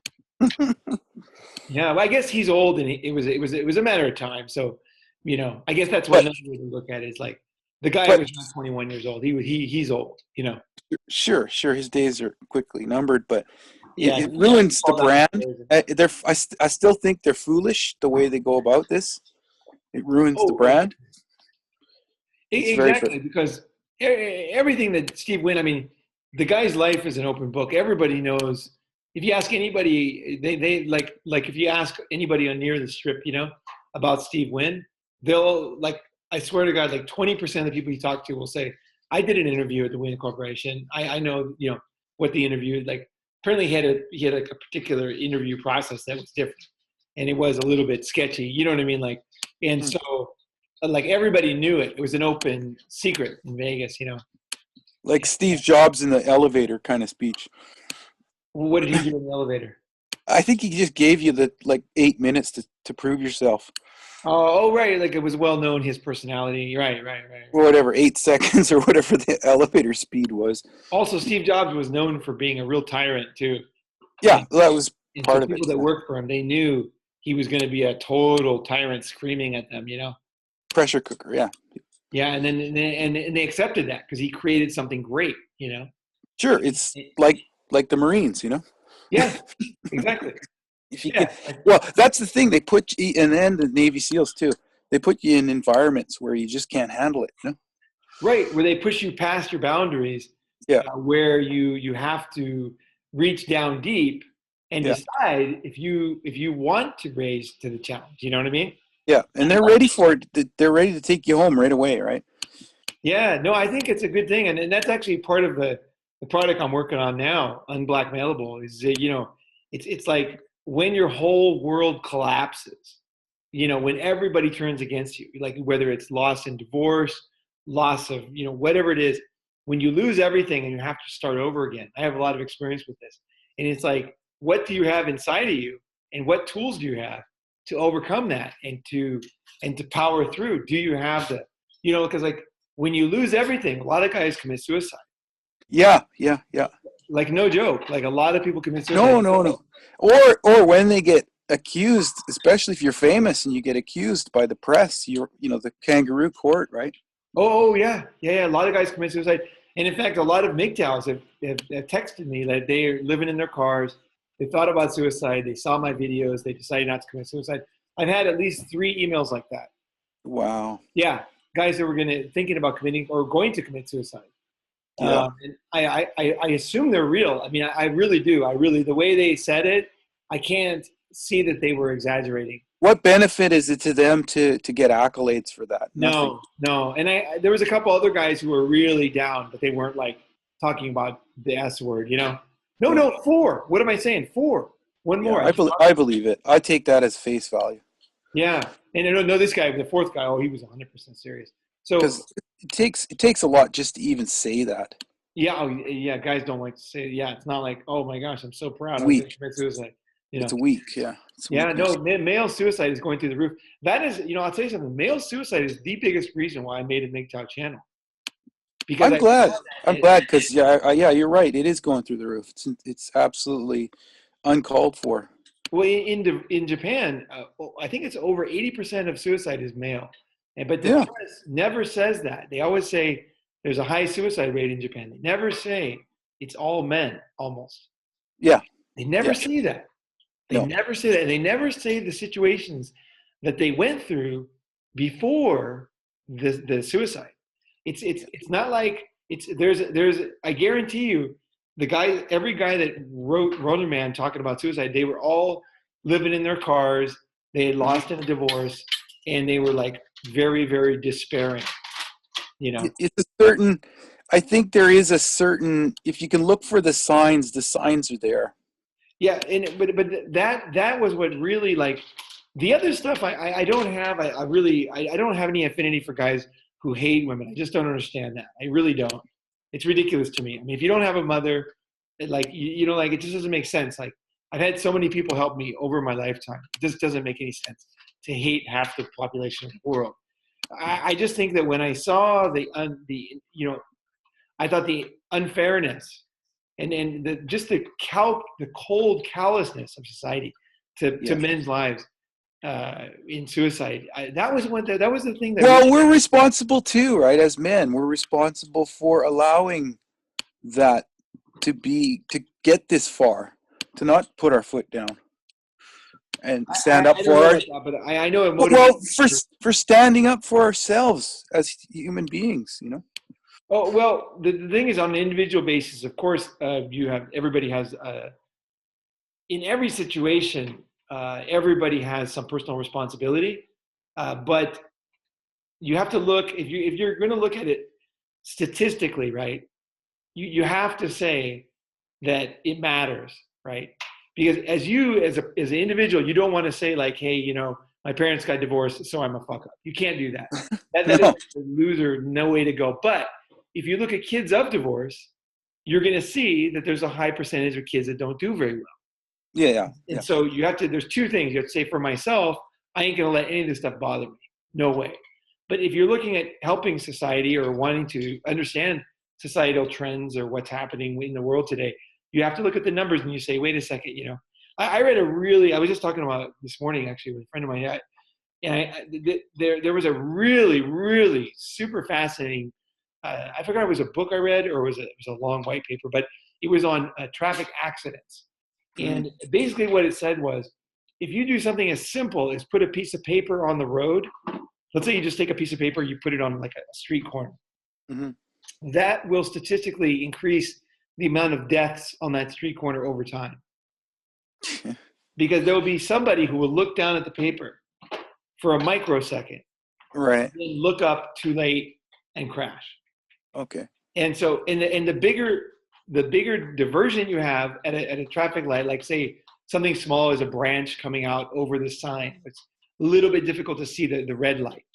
Yeah, well, I guess he's old, and it was a matter of time. So, I guess that's one but another way to look at it. Is like the guy but was not 21 years old. He's old. sure, his days are quickly numbered, but it, Yeah, it he can't ruins the fall down the brand. stairs. I still think they're foolish the way they go about this. It ruins the Oh, brand. It's very exactly, because everything that Steve Wynn, I mean, the guy's life is an open book. Everybody knows. If you ask anybody, they like if you ask anybody on near the strip, about Steve Wynn, they'll like. I swear to God, like 20% of the people you talk to will say, "I did an interview at the Wynn Corporation. I know what the interview like." Apparently, he had like a particular interview process that was different, and it was a little bit sketchy. You know what I mean? Like, and Hmm. so like everybody knew it. It was an open secret in Vegas. Like Steve Jobs in the elevator kind of speech. What did he do in the elevator? I think he just gave you the like 8 minutes to prove yourself, Oh, right. Like it was well known his personality. Right, right, right, or right. whatever, 8 seconds or whatever the elevator speed was. Also, Steve Jobs was known for being a real tyrant too, Yeah, and that was and so part of it. people that Yeah. worked for him, they knew he was going to be a total tyrant, screaming at them. Pressure cooker. Yeah, Yeah, and they accepted that because he created something great. sure. It's like the Marines. Yeah, exactly. If you can, Yeah. well, that's the thing. They put you, and then the Navy SEALs too. They put you in environments where you just can't handle it. Right, where they push you past your boundaries, Yeah. where you have to. reach down deep and Yeah. decide if you want to raise to the challenge. You know what I mean? Yeah. And they're ready for it. They're ready to take you home right away, right? Yeah, no, I think it's a good thing, and that's actually part of the product I'm working on now, unblackmailable. Is that it's like when your whole world collapses, when everybody turns against you, like whether it's loss and divorce, loss of whatever it is, when you lose everything and you have to start over again. I have a lot of experience with this, and it's like, what do you have inside of you, and what tools do you have to overcome that and to power through? Do you have because like when you lose everything, a lot of guys commit suicide. Yeah. Yeah. Yeah. Like no joke. Like a lot of people commit suicide. No, no, no. Or when they get accused, especially if you're famous and you get accused by the press, the kangaroo court, right? Oh yeah, yeah, yeah. A lot of guys commit suicide, and in fact, a lot of MGTOWs have texted me that they're living in their cars. They thought about suicide. They saw my videos. They decided not to commit suicide. I've had at least 3 emails like that. Wow. Yeah, guys that were thinking about committing or going to commit suicide. Yeah. And I assume they're real. I mean, I really do. The way they said it, I can't see that they were exaggerating. What benefit is it to them to get accolades for that? Nothing. No, no. And there was a couple other guys who were really down, but they weren't like talking about the S word, No, Yeah. no, 4. What am I saying? 4. One Yeah. more. I believe it. I take that as face value. Yeah. And I don't know this guy, the fourth guy, he was 100% serious. So Because it takes a lot just to even say that. yeah, yeah, guys don't like to say, yeah, it's not like, oh my gosh, I'm so proud. It's I was going to weak. commit suicide. It's weak. Yeah. It's Yeah, weakness. no, male suicide is going through the roof. That is, I'll tell you something. Male suicide is the biggest reason why I made a MGTOW channel. Because I'm glad. I'm glad because yeah, you're right. It is going through the roof. It's absolutely uncalled for. well, in Japan, I think it's over 80% of suicide is male. But the Yeah. press never says that. They always say there's a high suicide rate in Japan. They never say it's all men, almost. Yeah. They never Yeah. say that. They No. never say that. They never say the situations that they went through before the suicide. It's not like there's I guarantee you every guy that wrote Ronin Man talking about suicide, they were all living in their cars, they had lost in a divorce, and they were like very, very despairing, It's a certain. I think there is a certain. If you can look for the signs are there. Yeah, but that was what really like the other stuff I don't have I don't have any affinity for guys who hate women. I just don't understand that. I really don't. It's ridiculous to me. I mean, if you don't have a mother, like like it just doesn't make sense. Like I've had so many people help me over my lifetime. It just doesn't make any sense to hate half the population of the world. I just think that when I saw I thought the unfairness and the cold callousness of society to men's lives in suicide. That was the thing that. Well, we're responsible too, right? As men, we're responsible for allowing that to get this far, to not put our foot down and stand up I don't for know our. about that, but I know it Well, motivates. for standing up for ourselves as human beings, Oh well, the thing is, on an individual basis, of course, everybody has in every situation, everybody has some personal responsibility, but you have to look if you're going to look at it statistically, right? You have to say that it matters, right? Because as an individual, you don't want to say like, hey, my parents got divorced, so I'm a fuck up. You can't do that. That is No. a loser, no way to go. But if you look at kids of divorce, you're going to see that there's a high percentage of kids that don't do very well. Yeah. And so there's 2 things. You have to say, for myself, I ain't going to let any of this stuff bother me. No way. But if you're looking at helping society or wanting to understand societal trends or what's happening in the world today, you have to look at the numbers and you say, wait a second, I read I was just talking about this morning actually with a friend of mine, and there was a really, really super fascinating, I forgot if it was a book I read or it was a long white paper, but it was on traffic accidents. And basically what it said was, if you do something as simple as put a piece of paper on the road, let's say you just take a piece of paper, you put it on like a street corner, Mm-hmm. that will statistically increase the amount of deaths on that street corner over time. Because there will be somebody who will look down at the paper for a microsecond, Right. then look up too late and crash. Okay. And so, the bigger diversion you have at a traffic light, like say something small as a branch coming out over the sign, it's a little bit difficult to see the red light,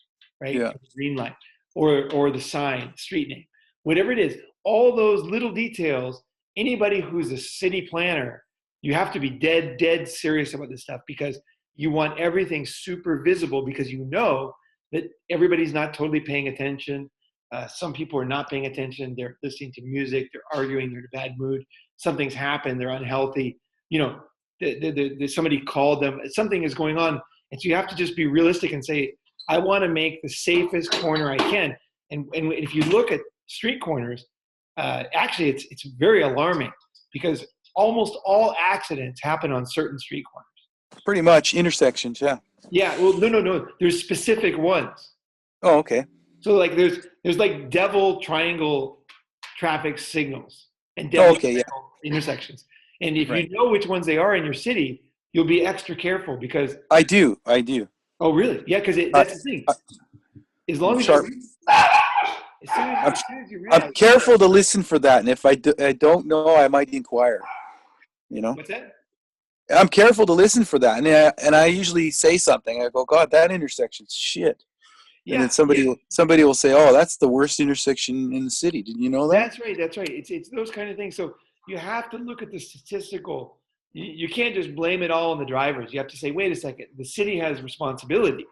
right? Yeah. The green light, or the sign, street name, whatever it is. All those little details. Anybody who's a city planner, you have to be dead serious about this stuff, because you want everything super visible, because you know that everybody's not totally paying attention. Some people are not paying attention. They're listening to music. They're arguing. They're in a bad mood. Something's happened. They're unhealthy. Somebody called them. Something is going on. And so you have to just be realistic and say, I want to make the safest corner I can. And if you look at street corners, actually it's very alarming, because almost all accidents happen on certain street corners. Pretty much intersections. Yeah. Yeah. Well, no. There's specific ones. Oh, okay. So like there's like devil triangle traffic signals and devil triangle intersections. And if you know which ones they are in your city, you'll be extra careful, because I do. Oh, really? Yeah, because that's the thing. As long as as soon as you realize, I'm careful to listen for that, and if I don't know, I might inquire. What's that? I'm careful to listen for that, and I usually say something. I go, God, that intersection's shit. Yeah, and then somebody will say, oh, that's the worst intersection in the city. Did you know that? That's right. It's those kind of things. So you have to look at the statistical. You can't just blame it all on the drivers. You have to say, wait a second, the city has responsibility.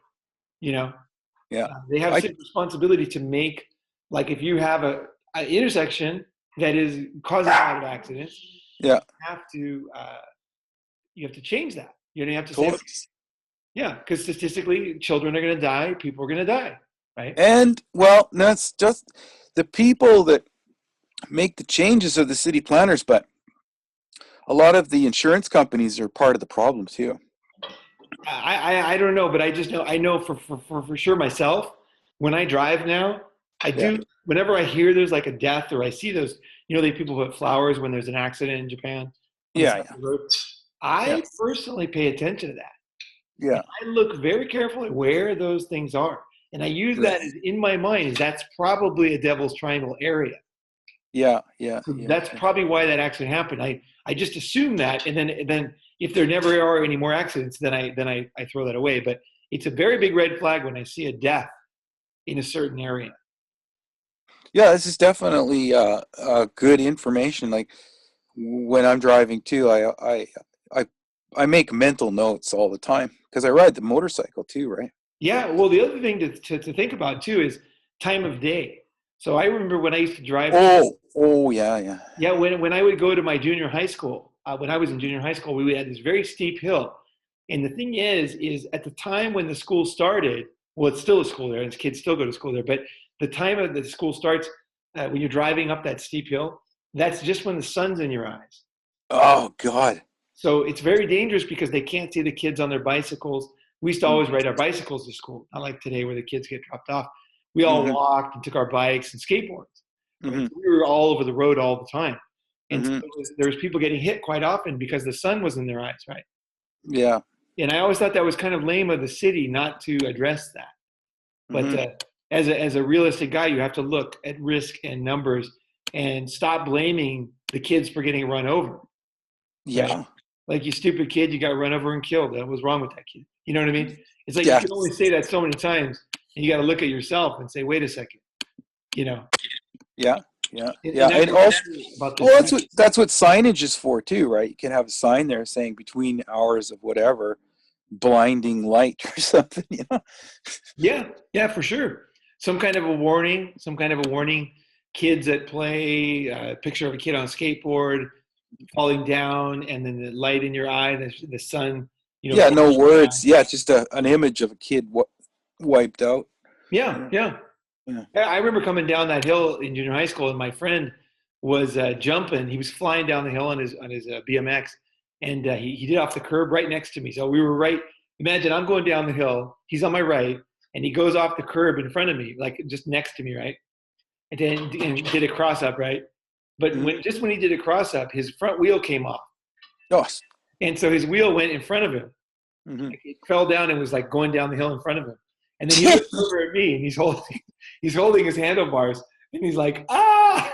Yeah. They have responsibility to make, like, if you have an intersection that is causing a lot of accidents, yeah, you have to change that. You have to say, okay, yeah, because statistically, children are going to die, people are going to die, right? And well, that's just the people that make the changes are the city planners, but a lot of the insurance companies are part of the problem too. I don't know, but I know for sure myself, when I drive now, I do, whenever I hear there's like a death, or I see those, they people put flowers when there's an accident in Japan. I personally pay attention to that. Yeah. And I look very carefully where those things are. And I use that in my mind, as that's probably a Devil's Triangle area. Yeah. That's probably why that accident happened. I just assume that, and then if there never are any more accidents, then I throw that away. But it's a very big red flag when I see a death in a certain area. Yeah, this is definitely good information. Like when I'm driving too, I make mental notes all the time, because I ride the motorcycle too, right? Yeah. Well, the other thing to think about too is time of day. So I remember when I used to drive. Yeah. Yeah, when I would go to my junior high school, when I was in junior high school, we had this very steep hill. And the thing is at the time when the school started, well, it's still a school there, and kids still go to school there, but the time of the school starts, when you're driving up that steep hill, that's just when the sun's in your eyes. Oh, God. So it's very dangerous, because they can't see the kids on their bicycles. We used to always ride our bicycles to school, not like today where the kids get dropped off. We all walked and took our bikes and skateboards. We were all over the road all the time. And so there was people getting hit quite often because the sun was in their eyes, right? Yeah. And I always thought that was kind of lame of the city not to address that. But as a realistic guy, you have to look at risk and numbers and stop blaming the kids for getting run over. Yeah. Right? Like, you stupid kid, you got run over and killed. What was wrong with that kid? You know what I mean? It's like you can only say that so many times, and you got to look at yourself and say, wait a second, Yeah. And also, that's what signage is for too, right? You can have a sign there saying between hours of whatever, blinding light or something, Yeah, for sure. Some kind of a warning. Kids that play, a picture of a kid on a skateboard falling down, and then the light in your eye, the sun. No words. Yeah, just an image of a kid wiped out. Yeah. I remember coming down that hill in junior high school, and my friend was jumping. He was flying down the hill on his BMX, and he did off the curb right next to me. So we were right. Imagine I'm going down the hill. He's on my right, and he goes off the curb in front of me, like just next to me, right? And then did a cross up, right? But Mhm. when he did a cross up, his front wheel came off, Oh. and so his wheel went in front of him. Mhm. Like it fell down and was like going down the hill in front of him. And then he looked over at me and he's holding his handlebars and he's like, ah.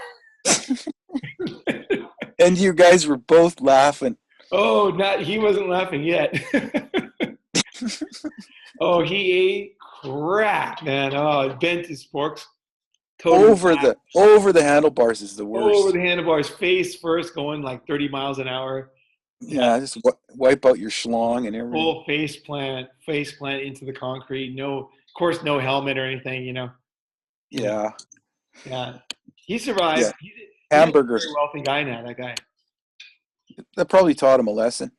And you guys were both laughing. Oh, not he wasn't laughing yet. Oh, he ate crap, man. Oh, it bent his forks totally back. Over the handlebars is the Over worst. the handlebars, face first, going like 30 miles an hour. Yeah, Yeah, just wipe out your schlong and everything. full face plant into the concrete. No, of course, no helmet or anything. Yeah, Yeah, yeah. He yeah. survived. He's a Hamburger. very wealthy guy now. That guy. That probably taught him a lesson.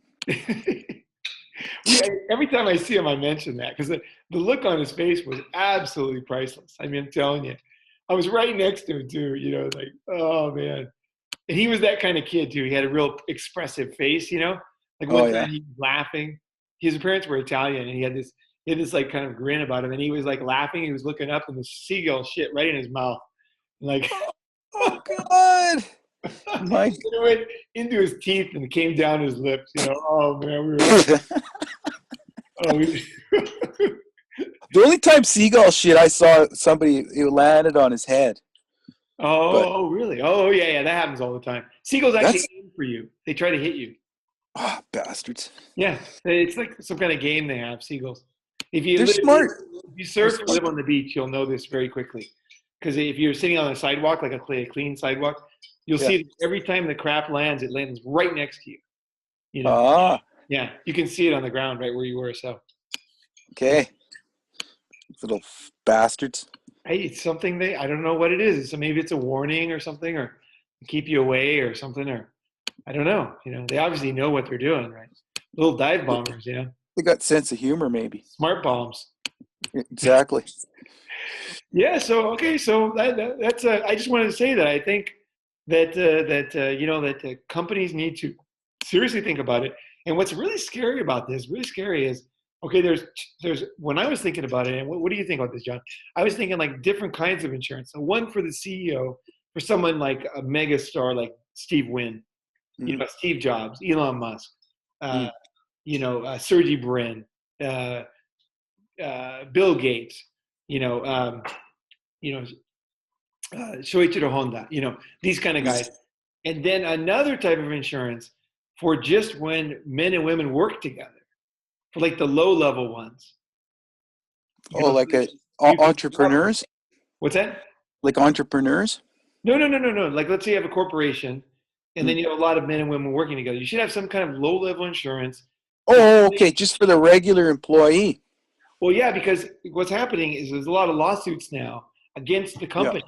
Every time I see him, I mention that because the look on his face was absolutely priceless. I mean, I'm telling you, I was right next to him too. Like, oh man. And he was that kind of kid too. He had a real expressive face. Like Oh one yeah. time he was laughing. His parents were Italian, and he had this like kind of grin about him, and he was like laughing. He was looking up, and the seagull shit right in his mouth, like Oh God. My. it went into his teeth and came down his lips. Oh man, we were. Oh, The only time seagull shit I saw somebody it landed on his head. But oh, really? Oh, yeah, yeah. That happens all the time. Seagulls actually that's aim for you. They try to hit you. bastards. Yeah, it's like some kind of game they have. Seagulls. If you They're live, smart. if you They're surf or smart. live on the beach, you'll know this very quickly. Because if you're sitting on a sidewalk, like a clean sidewalk, you'll Yeah. see that every time the crap lands, it lands right next to you. You know. Ah, Yeah, you can see it on the ground right where you were. So, okay. Little bastards. hey, it's something I don't know what it is. So maybe it's a warning or something, or keep you away or something, or I don't know. They obviously know what they're doing, right? Little dive bombers, They got sense of humor, maybe. smart bombs. Exactly. Yeah. So okay. So that's. I just wanted to say that I think that companies need to seriously think about it. And what's really scary about this, really scary, is okay. There's when I was thinking about it, and what do you think about this, John? I was thinking like different kinds of insurance. So one for the CEO, for someone like a mega star like Steve Wynn, Mm, Steve Jobs, Elon Musk, uh, mm. Sergey Brin, uh, Bill Gates, you know, um, you know, Shoichiro Honda, these kind of guys. And then another type of insurance for just when men and women work together, for like the low level ones. Oh, So like you can cover. entrepreneurs? What's that? Like entrepreneurs? No, no, no, no, no. Like let's say you have a corporation, and Mm. then you have a lot of men and women working together. You should have some kind of low level insurance. Oh, okay. Just for the regular employee. Well, yeah, because what's happening is there's a lot of lawsuits now against the Yeah. company.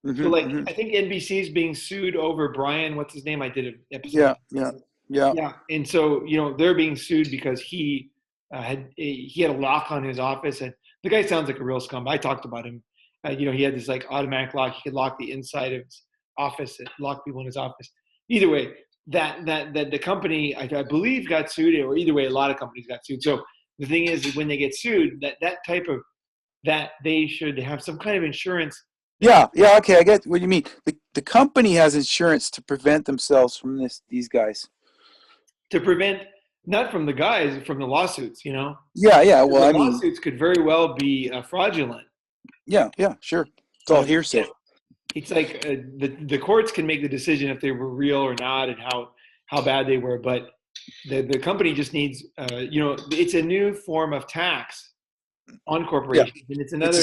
So, Hmm, like, hmm. I think NBC is being sued over Brian. What's his name? I did an episode. Yeah, yeah, yeah. Yeah, and so they're being sued because he had a lock on his office, and the guy sounds like a real scum. I talked about him. He had this like automatic lock. He could lock the inside of his office and lock people in his office. Either way, that the company I believe got sued, or either way, a lot of companies got sued. So the thing is when they get sued, that type of that they should have some kind of insurance Yeah, yeah, okay, I get what you mean. The company has insurance to prevent themselves from these guys. to prevent not from the guys, from the lawsuits. Yeah, yeah. Well, The I mean, lawsuits could very well be fraudulent. yeah, yeah, sure. It's all Yeah, hearsay. it's like the courts can make the decision if they were real or not and how bad they were, but the company just needs it's a new form of tax on Yeah, corporations, and it's it's a another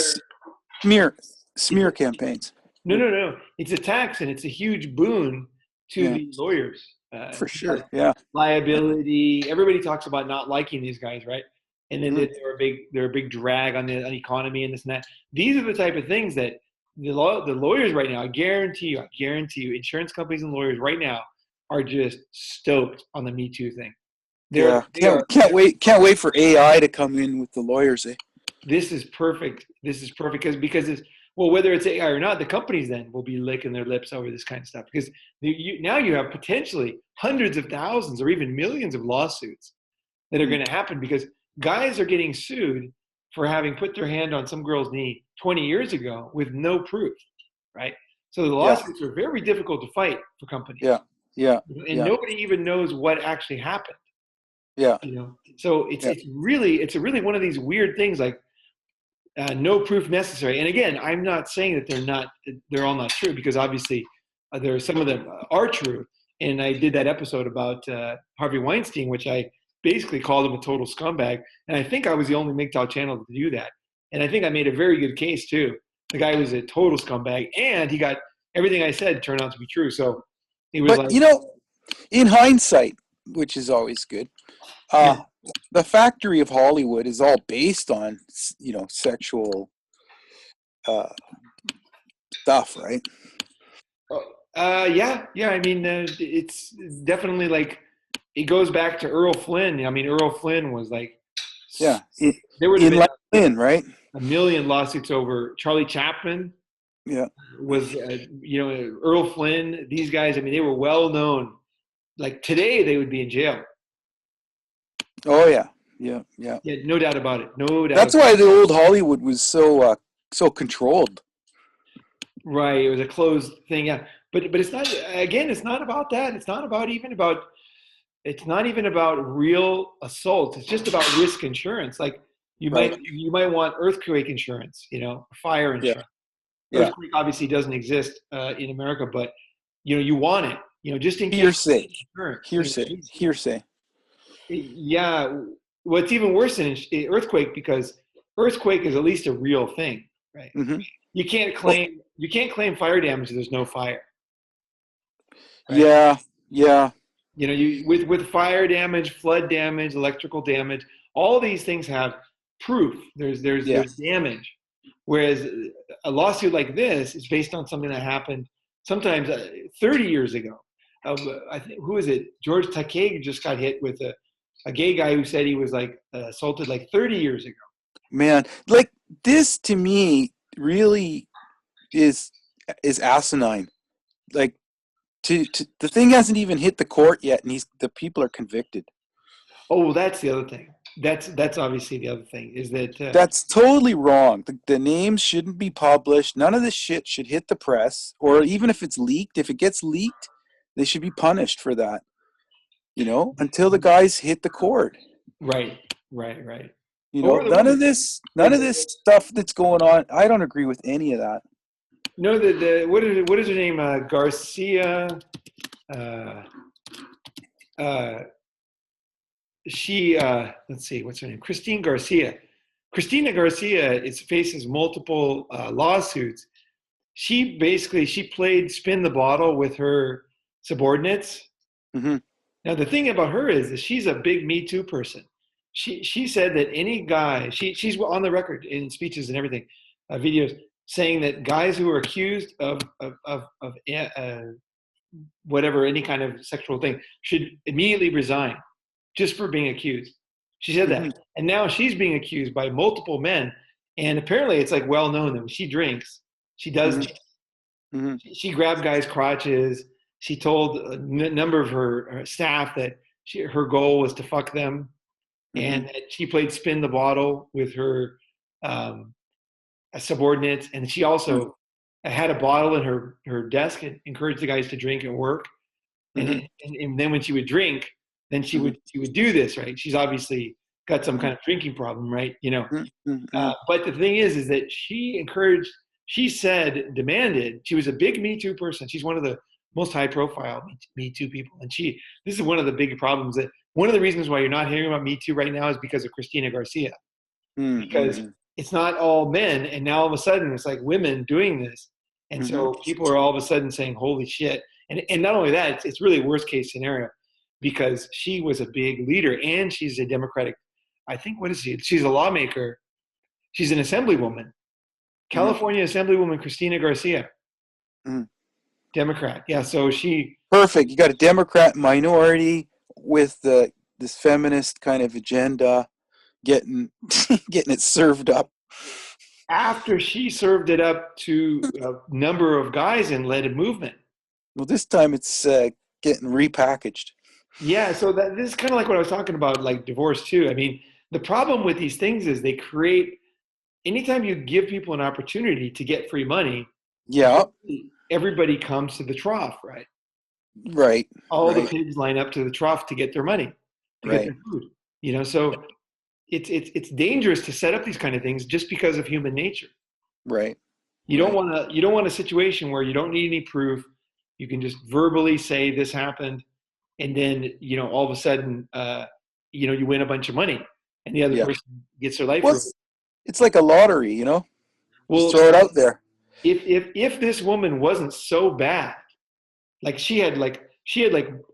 smear it's smear campaigns. no, no, no, it's a tax, and it's a huge boon to Yeah, the lawyers. for Because sure. Yeah, liability, everybody talks about not liking these guys, right? And then mm, they're a big drag on the economy and this and that. These are the type of things that the lawyers right now, I guarantee you, insurance companies and lawyers right now are just stoked on the Me Too thing. yeah. They are. Can't wait for AI to come in with the lawyers. Eh? This is perfect. This is perfect because it's well, whether it's AI or not, the companies then will be licking their lips over this kind of stuff because now you have potentially hundreds of thousands or even millions of lawsuits that are Mm, going to happen because guys are getting sued for having put their hand on some girl's knee 20 years ago with no proof, right? So the Yeah. lawsuits are very difficult to fight for Yeah. companies, Yeah. and Yeah. nobody even knows what actually happened. Yeah. So Yeah. it's really one of these weird things, like no proof necessary. And again, I'm not saying that they're all not true, because obviously there are some of them are true. And I did that episode about Harvey Weinstein, which I basically called him a total scumbag. And I think I was the only MGTOW channel to do that. And I think I made a very good case too. The guy was a total scumbag, and he got everything I said turned out to be true. So he was But like, in hindsight, which is always good, yeah. the factory of Hollywood is all based on sexual uh, stuff, right? Yeah. I mean, it's definitely like it goes back to Earl Flynn. I mean, Earl Flynn was like, Yeah, there would have in been Lynn, right? a million lawsuits over Charlie Chaplin. Yeah. Was Earl Flynn? These guys, I mean, they were well known. Like today, they would be in jail. Oh yeah, yeah, yeah. Yeah, no doubt about it. No doubt That's about why the old Hollywood was so controlled. it. Right. It was a closed thing. Yeah, but it's not. Again, it's not about that. It's not about even about. It's not even about real assault. It's just about risk insurance. Like Right. you might want earthquake insurance. Fire Yeah. insurance. Yeah. Earthquake obviously doesn't exist in America, but you want it. Just in case. Hearsay. Insurance. Hearsay. Yeah. What's even worse than earthquake, because earthquake is at least a real thing, right? Mm-hmm. Well, You can't claim fire damage if there's no fire, right? yeah. Yeah. You with fire damage, flood damage, electrical damage, all these things have proof. Yeah. There's damage, whereas a lawsuit like this is based on something that happened sometimes 30 years ago. I think, who is it? George Takei just got hit with a gay guy who said he was like assaulted like 30 years ago. Man, like this to me really is asinine. Like the thing hasn't even hit the court yet, and the people are convicted. Oh, that's the other thing. That's obviously the other thing, is that That's totally wrong. The names shouldn't be published. None of this shit should hit the press, or even if it's leaked. If it gets leaked, they should be punished for that. Until the guys hit the court. right. Or the None of woman, this, like, stuff that's going on. I don't agree with any of that. the what is her name? Garcia. Uh, uh, let's see, what's her name? Christine Garcia. Christina Garcia faces multiple lawsuits. She played spin the bottle with her subordinates. Mm-hmm. Now the thing about her is that she's a big Me Too person. She said that any guy, she's on the record in speeches and everything, videos, saying that guys who are accused of whatever, any kind of sexual thing, should immediately resign just for being accused. She said Mm-hmm. that. And now she's being accused by multiple men. And apparently it's like well known that when she drinks, she does Mm-hmm. this. Mm-hmm. She grabbed guys' crotches. She told a number of her staff that her goal was to fuck them, Mm-hmm. and that she played spin the bottle with her um, subordinates. And she also had a bottle in her desk and encouraged the guys to drink and work. Mm-hmm. And then when she would drink, then she would do this, right? She's obviously got some kind of drinking problem, right? Mm-hmm. But the thing is that she said, demanded. She was a big Me Too person. She's one of the most high profile Me Too people, and this is one of the big problems. That one of the reasons why you're not hearing about Me Too right now is because of Christina Garcia, because Mm-hmm. it's not all men, and now all of a sudden it's like women doing this, and Mm-hmm. so people are all of a sudden saying, "Holy shit!" And not only that, it's really a worst case scenario, because she was a big leader, and she's a Democratic. I think, what is she? She's a lawmaker. She's an assemblywoman, Mm-hmm. California Assemblywoman Christina Garcia, Mm-hmm. Democrat. Yeah, so she, Perfect. You got a Democrat minority with this feminist kind of agenda getting getting it served up. after she served it up to a number of guys and led a movement. Well, this time it's getting repackaged. Yeah, so this is kind of like what I was talking about, like divorce too. I mean, the problem with these things is they create. Anytime you give people an opportunity to get free money, Yeah. everybody comes to the trough, right? Right. All the Right. pigs line up to the trough to get their money, to get Right. their food. So it's dangerous to set up these kind of things just because of human nature. Right. You Right. don't want a situation where you don't need any proof. You can just verbally say this happened, and then all of a sudden you win a bunch of money, and the other Yeah. person gets their life Well, ruined. it's like a lottery, Just Well, throw it out there. if this woman wasn't so bad, like she had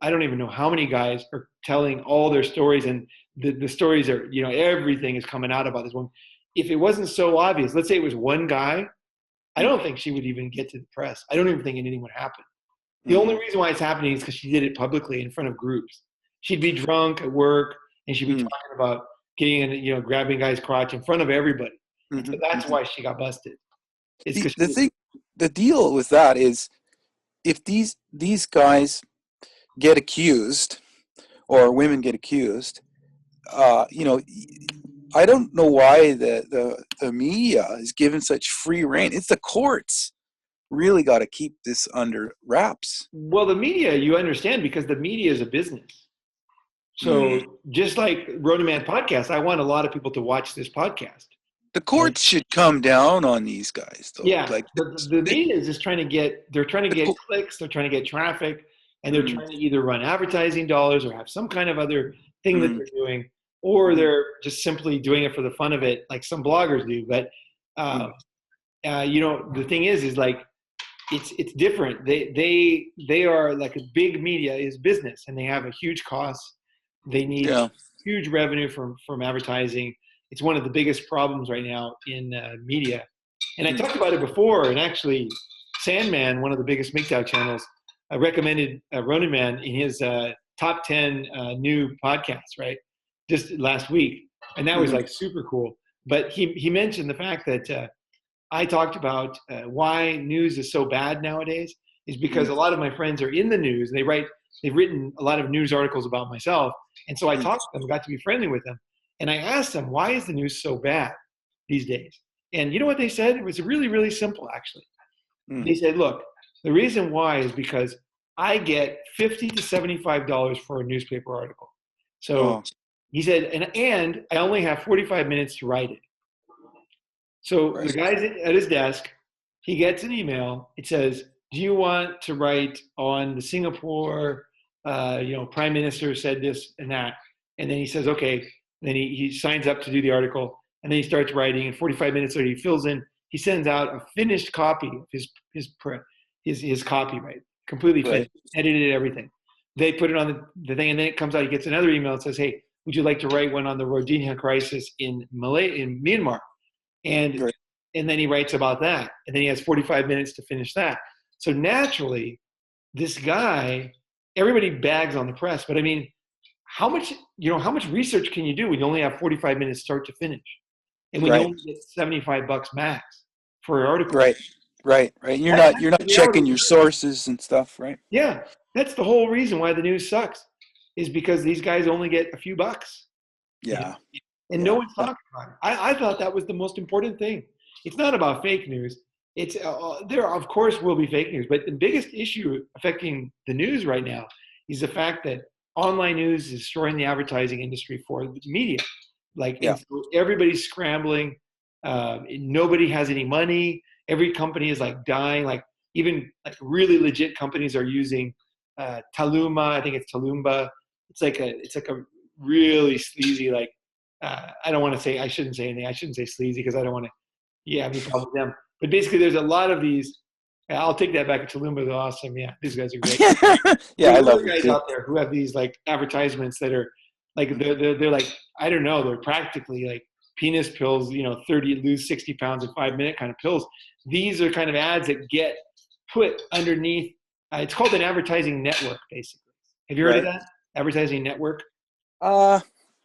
I don't even know how many guys are telling all their stories, and the stories are everything is coming out about this woman. If it wasn't so obvious, let's say it was one guy, I don't think she would even get to the press. I don't even think anything would happen. The only Mm-hmm. reason why it's happening is because she did it publicly in front of groups. She'd be drunk at work and she'd be Mm-hmm. talking about getting in, grabbing guys' crotch in front of everybody. And so that's Mm-hmm. why she got busted. It's The because the thing, the deal with that is, if these guys get accused, or women get accused, you know, I don't know why the media is given such free rein. It's the courts really got to keep this under wraps. well, the media, you understand, because the media is a business. Mm. So just like Ronin Man podcast, I want a lot of people to watch this podcast. The And courts should come down on these guys, though. yeah, Like, the media is just they're trying to the get co- clicks, they're trying to get traffic, and they're mm, trying to either run advertising dollars or have some kind of other thing that mm, they're doing, or mm, they're just simply doing it for the fun of it, like some bloggers do. But uh, mm. the thing is like it's different. They are like a big media is business, and they have a huge cost. They need Yeah. huge revenue from advertising. It's one of the biggest problems right now in media. And I Mm, talked about it before, and actually, Sandman, one of the biggest MGTOW channels, recommended Ronin Man in his top 10 new podcasts, right? Just last week. And that was mhm, like super cool. But he mentioned the fact that I talked about why news is so bad nowadays is because mm, a lot of my friends are in the news. They've written a lot of news articles about myself. And so I mm, talked to them, got to be friendly with them. And I asked them, why is the news so bad these days? And you know what they said? It was really, really simple, actually. mm. They said, look, the reason why is because I get $50 to $75 for a newspaper article. So Oh, he said, and I only have 45 minutes to write it. So the right, guy's at his desk. He gets an email. It says, "Do you want to write on the Singapore, Prime Minister said this and that?" And then he says, "Okay." And then he signs up to do the article, and then he starts writing. And 45 minutes later, he fills in. He sends out a finished copy of his copy, right, completely right, finished, edited everything. They put it on the thing, and then it comes out. He gets another email that says, "Hey, would you like to write one on the Rohingya crisis in Myanmar?" and right. and then he writes about that, and then he has 45 minutes to finish that. So naturally, this guy, everybody bags on the press, but I mean, how much research can you do when you only have 45 minutes start to finish, and when you Right. only get $75 max for an article? Right. Right. Right. You're That's not you're the not reality. checking your sources and stuff, right? Yeah, that's the whole reason why the news sucks, is because these guys only get a few bucks. You know? Yeah. And no Yeah. one's talking about it. I thought that was the most important thing. It's not about fake news. It's there, of course, will be fake news, but the biggest issue affecting the news right now is the fact that online news is destroying the advertising industry for the media. Like, Yeah. and so everybody's scrambling. Nobody has any money. Every company is like dying. Like even like really legit companies are using Taluma. I think it's Talumba. It's like a really sleazy like I don't want to say, I shouldn't say anything. I shouldn't say sleazy because I don't want to, have any problem with them. But basically, there's a lot of these. I'll take that back. Talumba is awesome. Yeah, these guys are great. Yeah, There's I other love it guys too. out there who have these like advertisements that are like they're like I don't know. They're practically like penis pills. 30 lose 60 pounds in 5 minute kind of pills. These are kind of ads that get put underneath. It's called an advertising network, basically. Have you heard of Right. that? Advertising network. Uh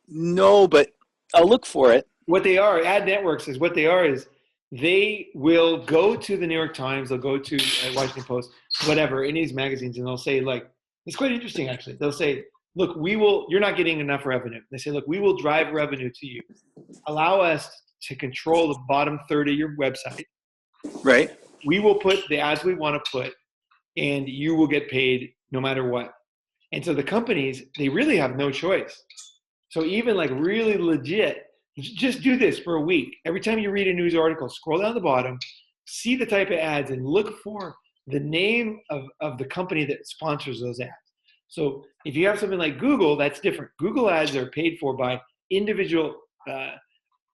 no, but I'll look for it. What they are, ad networks is what they are is they will go to the New York Times, they'll go to Washington Post, whatever, any of these magazines, and they'll say like, it's quite interesting actually. They'll say, look, you're not getting enough revenue. They say, look, we will drive revenue to you. Allow us to control the bottom third of your website. Right. We will put the ads we want to put. and you will get paid no matter what. And so the companies, they really have no choice. So even like really legit, just do this for a week. Every time you read a news article, scroll down the bottom, see the type of ads, and look for the name of the company that sponsors those ads. So if you have something like Google, that's different. Google ads are paid for by individual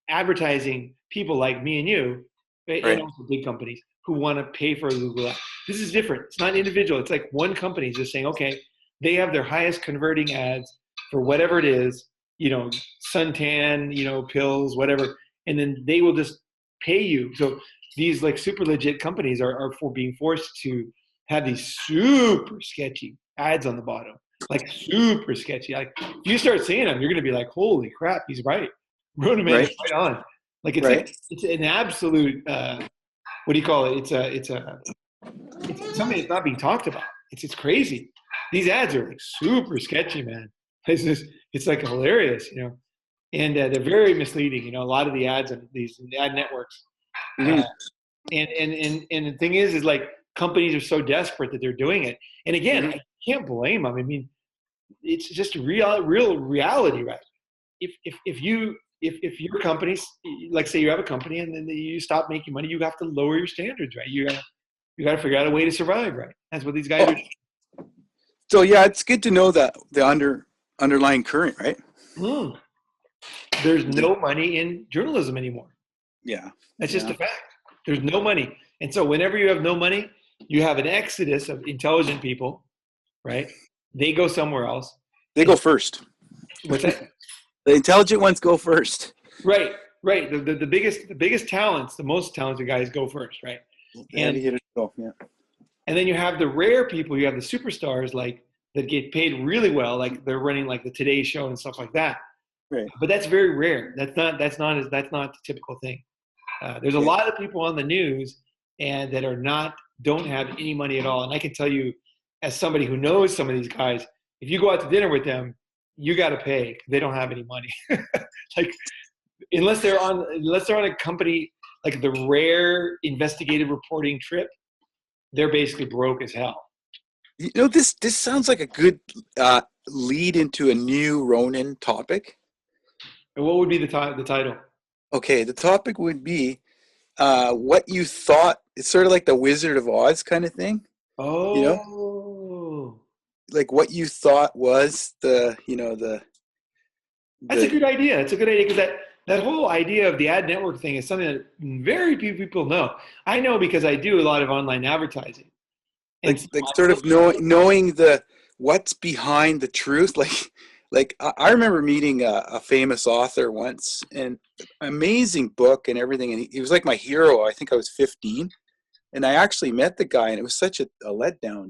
advertising people like me and you, and Right. also big companies who want to pay for a Google ad. This is different. It's not individual. It's like one company just saying, okay, they have their highest converting ads for whatever it is, suntan, pills, whatever, and then they will just pay you. So these like super legit companies are for being forced to have these super sketchy ads on the bottom, like super sketchy. Like if you start seeing them, you're gonna be like, holy crap, he's right. Ronin Man is Right. right on. Like Right. it's an absolute what do you call it? It's something that's not being talked about. It's crazy. These ads are like super sketchy, man. It's like hilarious. And they're very misleading. A lot of the ads on these ad networks. Hmm. Uh, and the thing is like companies are so desperate that they're doing it. And again, Hmm. I can't blame them. I mean, it's just real reality, right? If your company, like say you have a company and then you stop making money, you have to lower your standards, right? You got to figure out a way to survive, right? That's what these guys Oh, are. so yeah, it's good to know that the underlying current, right? Mm, there's The- no money in journalism anymore. yeah. That's just Yeah. a fact. There's no money, and so whenever you have no money, you have an exodus of intelligent people, right? They go somewhere else. They And go first. what's that? The intelligent ones go first. Right, right. The biggest talents, the most talented guys go first, right? The heavy And hitters go. Yeah. and then you have the rare people. You have the superstars like that get paid really well, like they're running like the Today Show and stuff like that. Right. But that's very rare. That's not the typical thing. There's a Yeah. lot of people on the news and that don't have any money at all. And I can tell you, as somebody who knows some of these guys, if you go out to dinner with them, you got to pay. They don't have any money. Like unless they're on a company like the rare investigative reporting trip, they're basically broke as hell. This sounds like a good lead into a new Ronin topic. And what would be the title? Okay, the topic would be what you thought. It's sort of like the Wizard of Oz kind of thing, you know, Oh, like what you thought was that's a the good idea. That's a good idea because that whole idea of the ad network thing is something that very few people know. I know because I do a lot of online advertising, and so like I sort look. of knowing the what's behind the truth. Like I remember meeting a famous author once, and amazing book and everything, and he was like my hero. I think I was 15, and I actually met the guy, and it was such a letdown.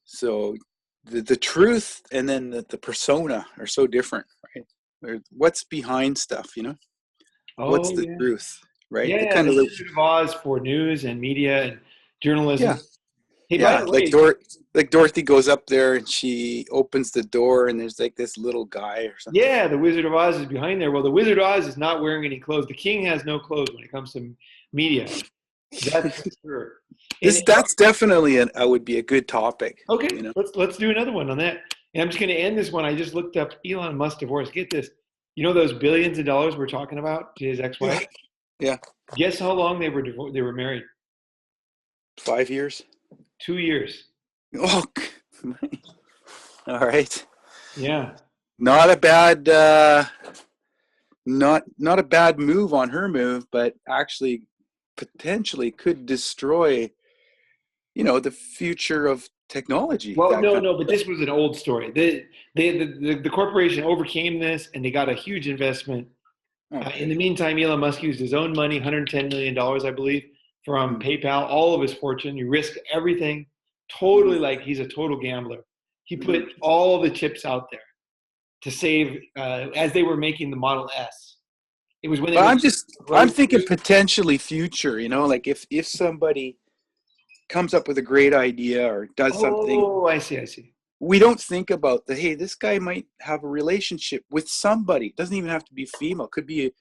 So the truth and then the persona are so different, right? What's behind stuff. What's Oh the yeah, truth, right? yeah, The yeah. kind The of Wizard of Oz for news and media and yeah. journalism. Hey, by Yeah, the like way, Dorothy goes up there and she opens the door and there's like this little guy or something. yeah, the Wizard of Oz is behind there. Well, the Wizard of Oz is not wearing any clothes. The king has no clothes when it comes to media. That's for sure. And That's definitely would be a good topic, okay, you know. let's do another one on that. And I'm just going to end this one. I just looked up Elon Musk divorce. Get this. You know those billions of dollars we're talking about to his Yeah. ex-wife? Yeah. Guess how long they were married? 5 years. 2 years. Oh, all right. Yeah. Not a bad not a bad move on her move, but actually potentially could destroy, the future of technology, Well, that no, kind no, but of this was an old story. The corporation overcame this, and they got a huge investment. stuff. In the Okay. meantime, Elon Musk used his own money, $110 million, I believe, from Hmm. PayPal, all of his fortune. He risked everything, Hmm. totally like he's a total gambler. He Hmm. put all the chips out there to save as they were making the Model S. It was when they But were I'm thinking roadsters. potentially future, like if somebody comes up with a great idea or does something, Oh, I see. we don't think about hey, this guy might have a relationship with somebody. It doesn't even have to be female. It could be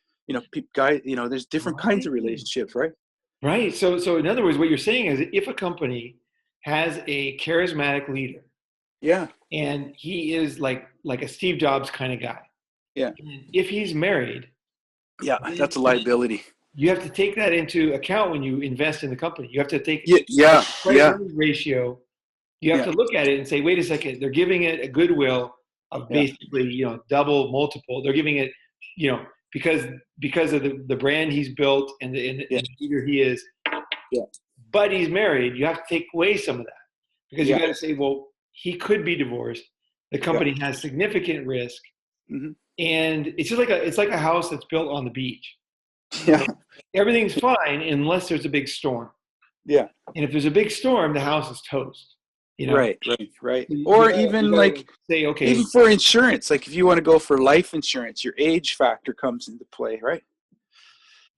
guy, there's different kinds of Right. relationships, right? Right. So in other words, what you're saying is if a company has a charismatic leader, Yeah. and he is like a Steve Jobs kind of guy. Yeah. And if he's married, Yeah. then That's a liability. you have to take that into account when you invest in the company. You have to take Yeah. Yeah. price Yeah. earnings ratio. You have Yeah. to look at it and say, wait a second, they're giving it a goodwill of Yeah. basically, double multiple. They're giving it, because of the brand he's built Yeah. and the leader he is. Yeah. But he's married. You have to take away some of that because you Yeah. got to say, well, he could be divorced. The Yeah. company has significant risk, Hmm. and it's like a house that's built on the beach. You Yeah. know, everything's fine unless there's a big storm. Yeah. And if there's a big storm, the house is toast. You know, Right. Right. Right. you Or gotta, you even gotta like, say, okay, even for insurance, like if you want to go for life insurance, your age factor comes into play, right?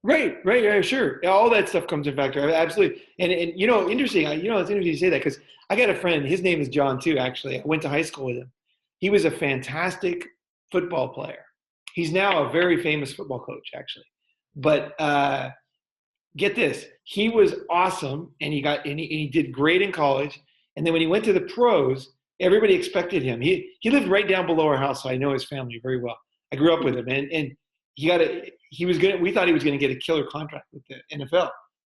right, sure. All that stuff comes in factor. Absolutely. And interesting. It's interesting you say that because I got a friend. His name is John too. Actually, I went to high school with him. He was a fantastic football player. He's now a very famous football coach, actually. But get this, he was awesome, and he did great in college. And then when he went to the pros, everybody expected him. He lived right down below our house, so I know his family very well. I grew up with him, and he was good. We thought he was going to get a killer contract with the NFL,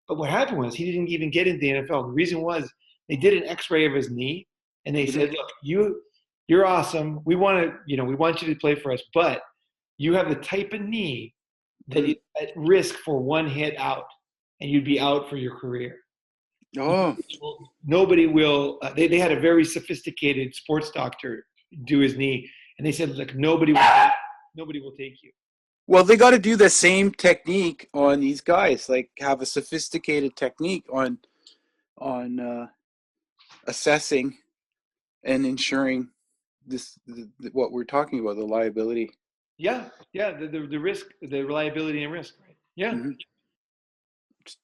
but what happened was he didn't even get into the NFL. The reason was they did an X-ray of his knee, and they Mhm. said, "Look, you're awesome. We want you to play for us, but you have the type of knee that is Mhm. at risk for one hit out, and you'd be out for your career. Oh, Nobody will." They had a very sophisticated sports doctor do his knee, and they said, "Look, nobody will take you." well, they got to do the same technique on these guys, like have a sophisticated technique on assessing and ensuring what we're talking about, the liability. Yeah, the risk, the reliability and risk, right? Yeah. Hmm.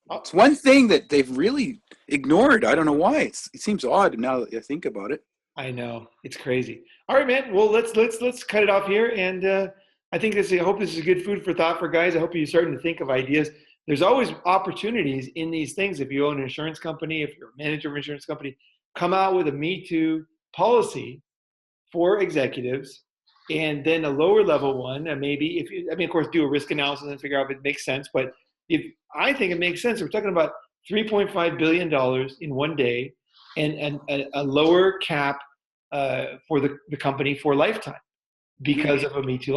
Oh, It's one thing that they've really ignored. I don't know why. It seems odd now that I think about it. I know, it's crazy. All right, man. Well, let's cut it off here, and I hope this is good food for thought for guys. I hope you're starting to think of ideas. There's always opportunities in these things. If you own an insurance company, if you're a manager of an insurance company, come out with a Me Too policy for executives, and then a lower level one. And maybe of course, do a risk analysis and figure out if it makes sense. But if I think it makes sense, we're talking about $3.5 billion in one day, and a lower cap for the company for lifetime Hmm. because of a Me Too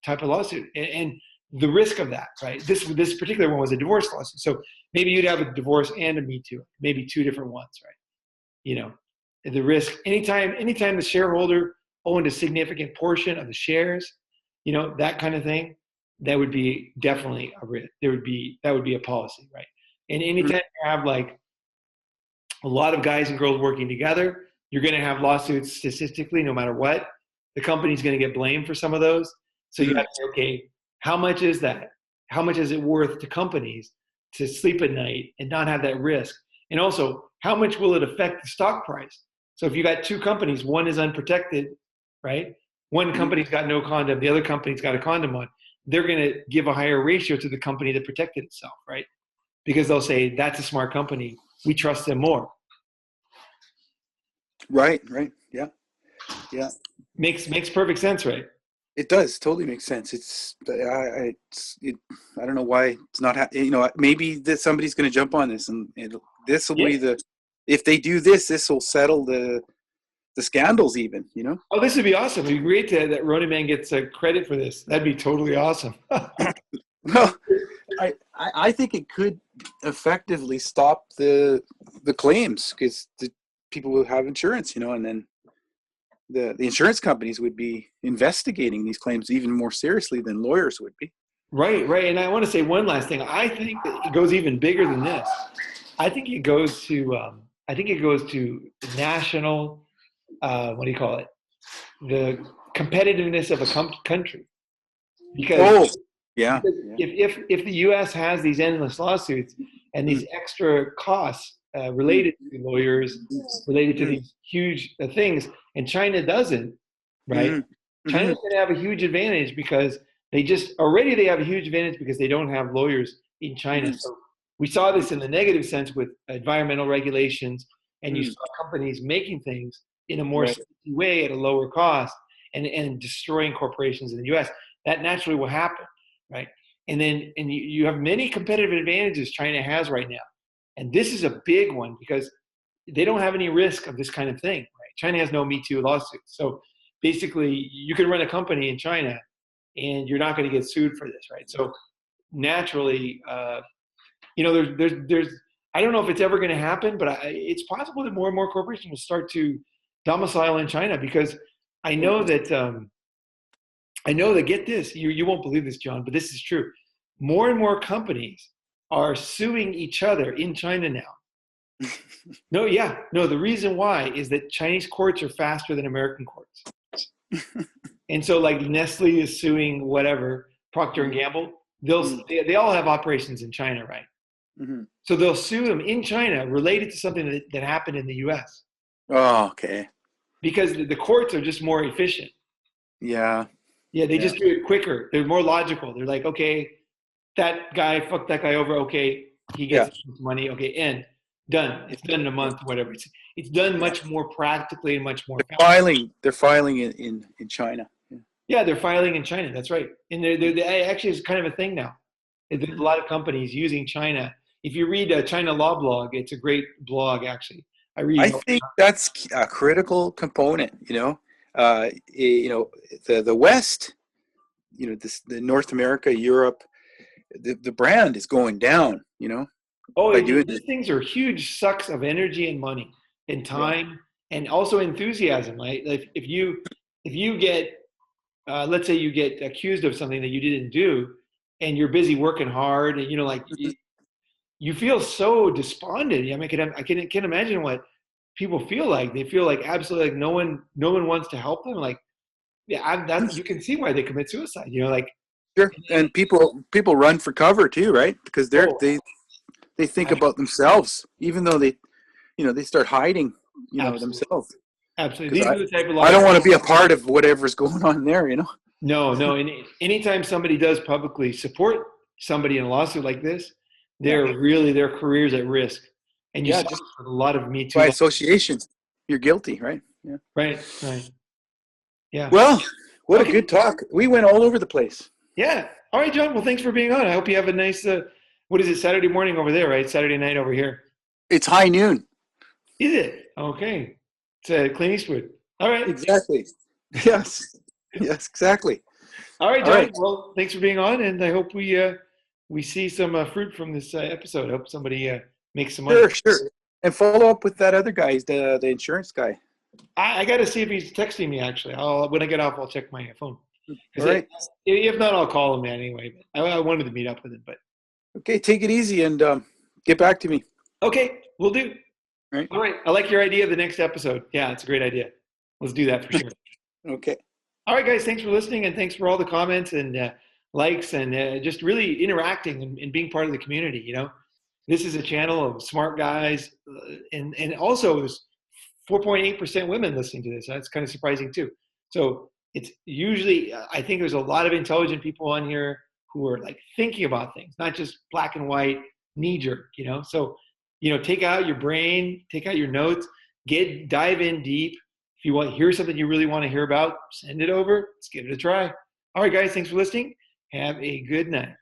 type of lawsuit, and the risk of that, right? This particular one was a divorce lawsuit, so maybe you'd have a divorce and a Me Too, maybe two different ones, right? you know the risk, anytime the shareholder owned a significant portion of the shares, that kind of thing, that would be definitely a risk. That would be a policy, right? And anytime you have like a lot of guys and girls working together, you're going to have lawsuits statistically, no matter what. The company's going to get blamed for some of those. So you Hmm. have to say, okay, how much is that? How much is it worth to companies to sleep at night and not have that risk? And also, how much will it affect the stock price? So if you got two companies, one is unprotected, right? One Hmm. company's got no condom, the other company's got a condom on. They're going to give a higher ratio to the company that protected itself, right? Because they'll say, that's a smart company. We trust them more. Right. Right. Yeah. Yeah. Makes perfect sense, right? It does totally make sense. I don't know why it's not. Maybe that somebody's going to jump on this, and this will Yeah. be if they do this, this will settle the scandals. Even. Oh, this would be awesome. It'd be great that Ronin Man gets credit for this. That'd be totally awesome. Well, I think it could effectively stop the claims because the people will have insurance, and then the insurance companies would be investigating these claims even more seriously than lawyers would be. Right. And I want to say one last thing. I think that it goes even bigger than this. I think it goes to national. What do you call it? The competitiveness of a country. Because Oh, yeah, Because yeah. if the U.S. has these endless lawsuits and Mm, these extra costs mm, related to lawyers, related to mm, these huge things, and China doesn't, right? mm, China's mm, going to have a huge advantage because they have a huge advantage because they don't have lawyers in China. mm, So we saw this in the negative sense with environmental regulations and you Mm, saw companies making things in a more right. safety way at a lower cost and destroying corporations in the US, that naturally will happen, right? And you have many competitive advantages China has right now. And this is a big one because they don't have any risk of this kind of thing, right? China has no Me Too lawsuits. So basically, you can run a company in China and you're not going to get sued for this, right? So naturally, there's I don't know if it's ever going to happen, but it's possible that more and more corporations will start to domicile in China because I know that get this, you won't believe this, John, but this is true. More and more companies are suing each other in China now. No, yeah, no. The reason why is that Chinese courts are faster than American courts, and so like Nestle is suing whatever Procter and Mm, Gamble. mm, They all have operations in China, right? mhm. So they'll sue them in China related to something that happened in the U.S. Oh, okay. because the courts are just more efficient. Yeah. Yeah, they Yeah. just do it quicker. They're more logical. They're like, okay, that guy fucked that guy over. Okay, he gets Yeah. his money. Okay, end. Done. It's done in a Yeah. month, whatever. It's done Yeah. much more practically and much more fast. They're filing in China. Yeah. Yeah, they're filing in China. That's right. And they actually it's kind of a thing now. There's a lot of companies using China. If you read a China Law blog, it's a great blog actually. I read I it all think that's a critical component. The West, the North America, Europe, the brand is going down. Oh, By doing these it. things are huge sucks of energy and money and Yeah. time and also enthusiasm, right? Like if you get let's say you get accused of something that you didn't do and you're busy working hard and you feel so despondent. I mean, I can imagine what people feel like. They feel like absolutely like no one wants to help them. Like yeah, that you can see why they commit suicide. Like Sure. And people run for cover too, right? Because oh, they think about themselves, even though they start hiding, absolutely, themselves. absolutely. Because These are the type of I lies. don't want to be a part of whatever's going on there. No, no. And anytime somebody does publicly support somebody in a lawsuit like this, Yeah. their career's at risk. And you Yeah. saw Just a lot of Me Too by laws. association, you're guilty, right? Yeah. Right, right. Yeah. Well, what a Okay. good talk. We went all over the place. Yeah. All right, John. Well, thanks for being on. I hope you have a nice, what is it, Saturday morning over there, right? Saturday night over here. It's high noon. Is it? Okay. It's Clint Eastwood. All right. Exactly. Yes. Yes, exactly. All right, All John. right. Well, thanks for being on. And I hope we see some fruit from this episode. I hope somebody makes some money. Sure, sure. And follow up with that other guy, the insurance guy. I got to see if he's texting me. Actually, when I get off, I'll check my phone. All right. If not, I'll call him anyway. But I wanted to meet up with him. But Okay, take it easy and get back to me. okay, we'll do. All right. All right. I like your idea of the next episode. Yeah, it's a great idea. Let's do that for sure. Okay. All right, guys. Thanks for listening, and thanks for all the comments and likes and just really interacting and being part of the community. This is a channel of smart guys, and also there's 4.8% women listening to this. That's kind of surprising too. So it's usually, I think there's a lot of intelligent people on here who are like thinking about things, not just black and white, knee jerk. So take out your brain, take out your notes, dive in deep. If you want to hear something you really want to hear about, send it over. Let's give it a try. All right, guys, thanks for listening. Have a good night.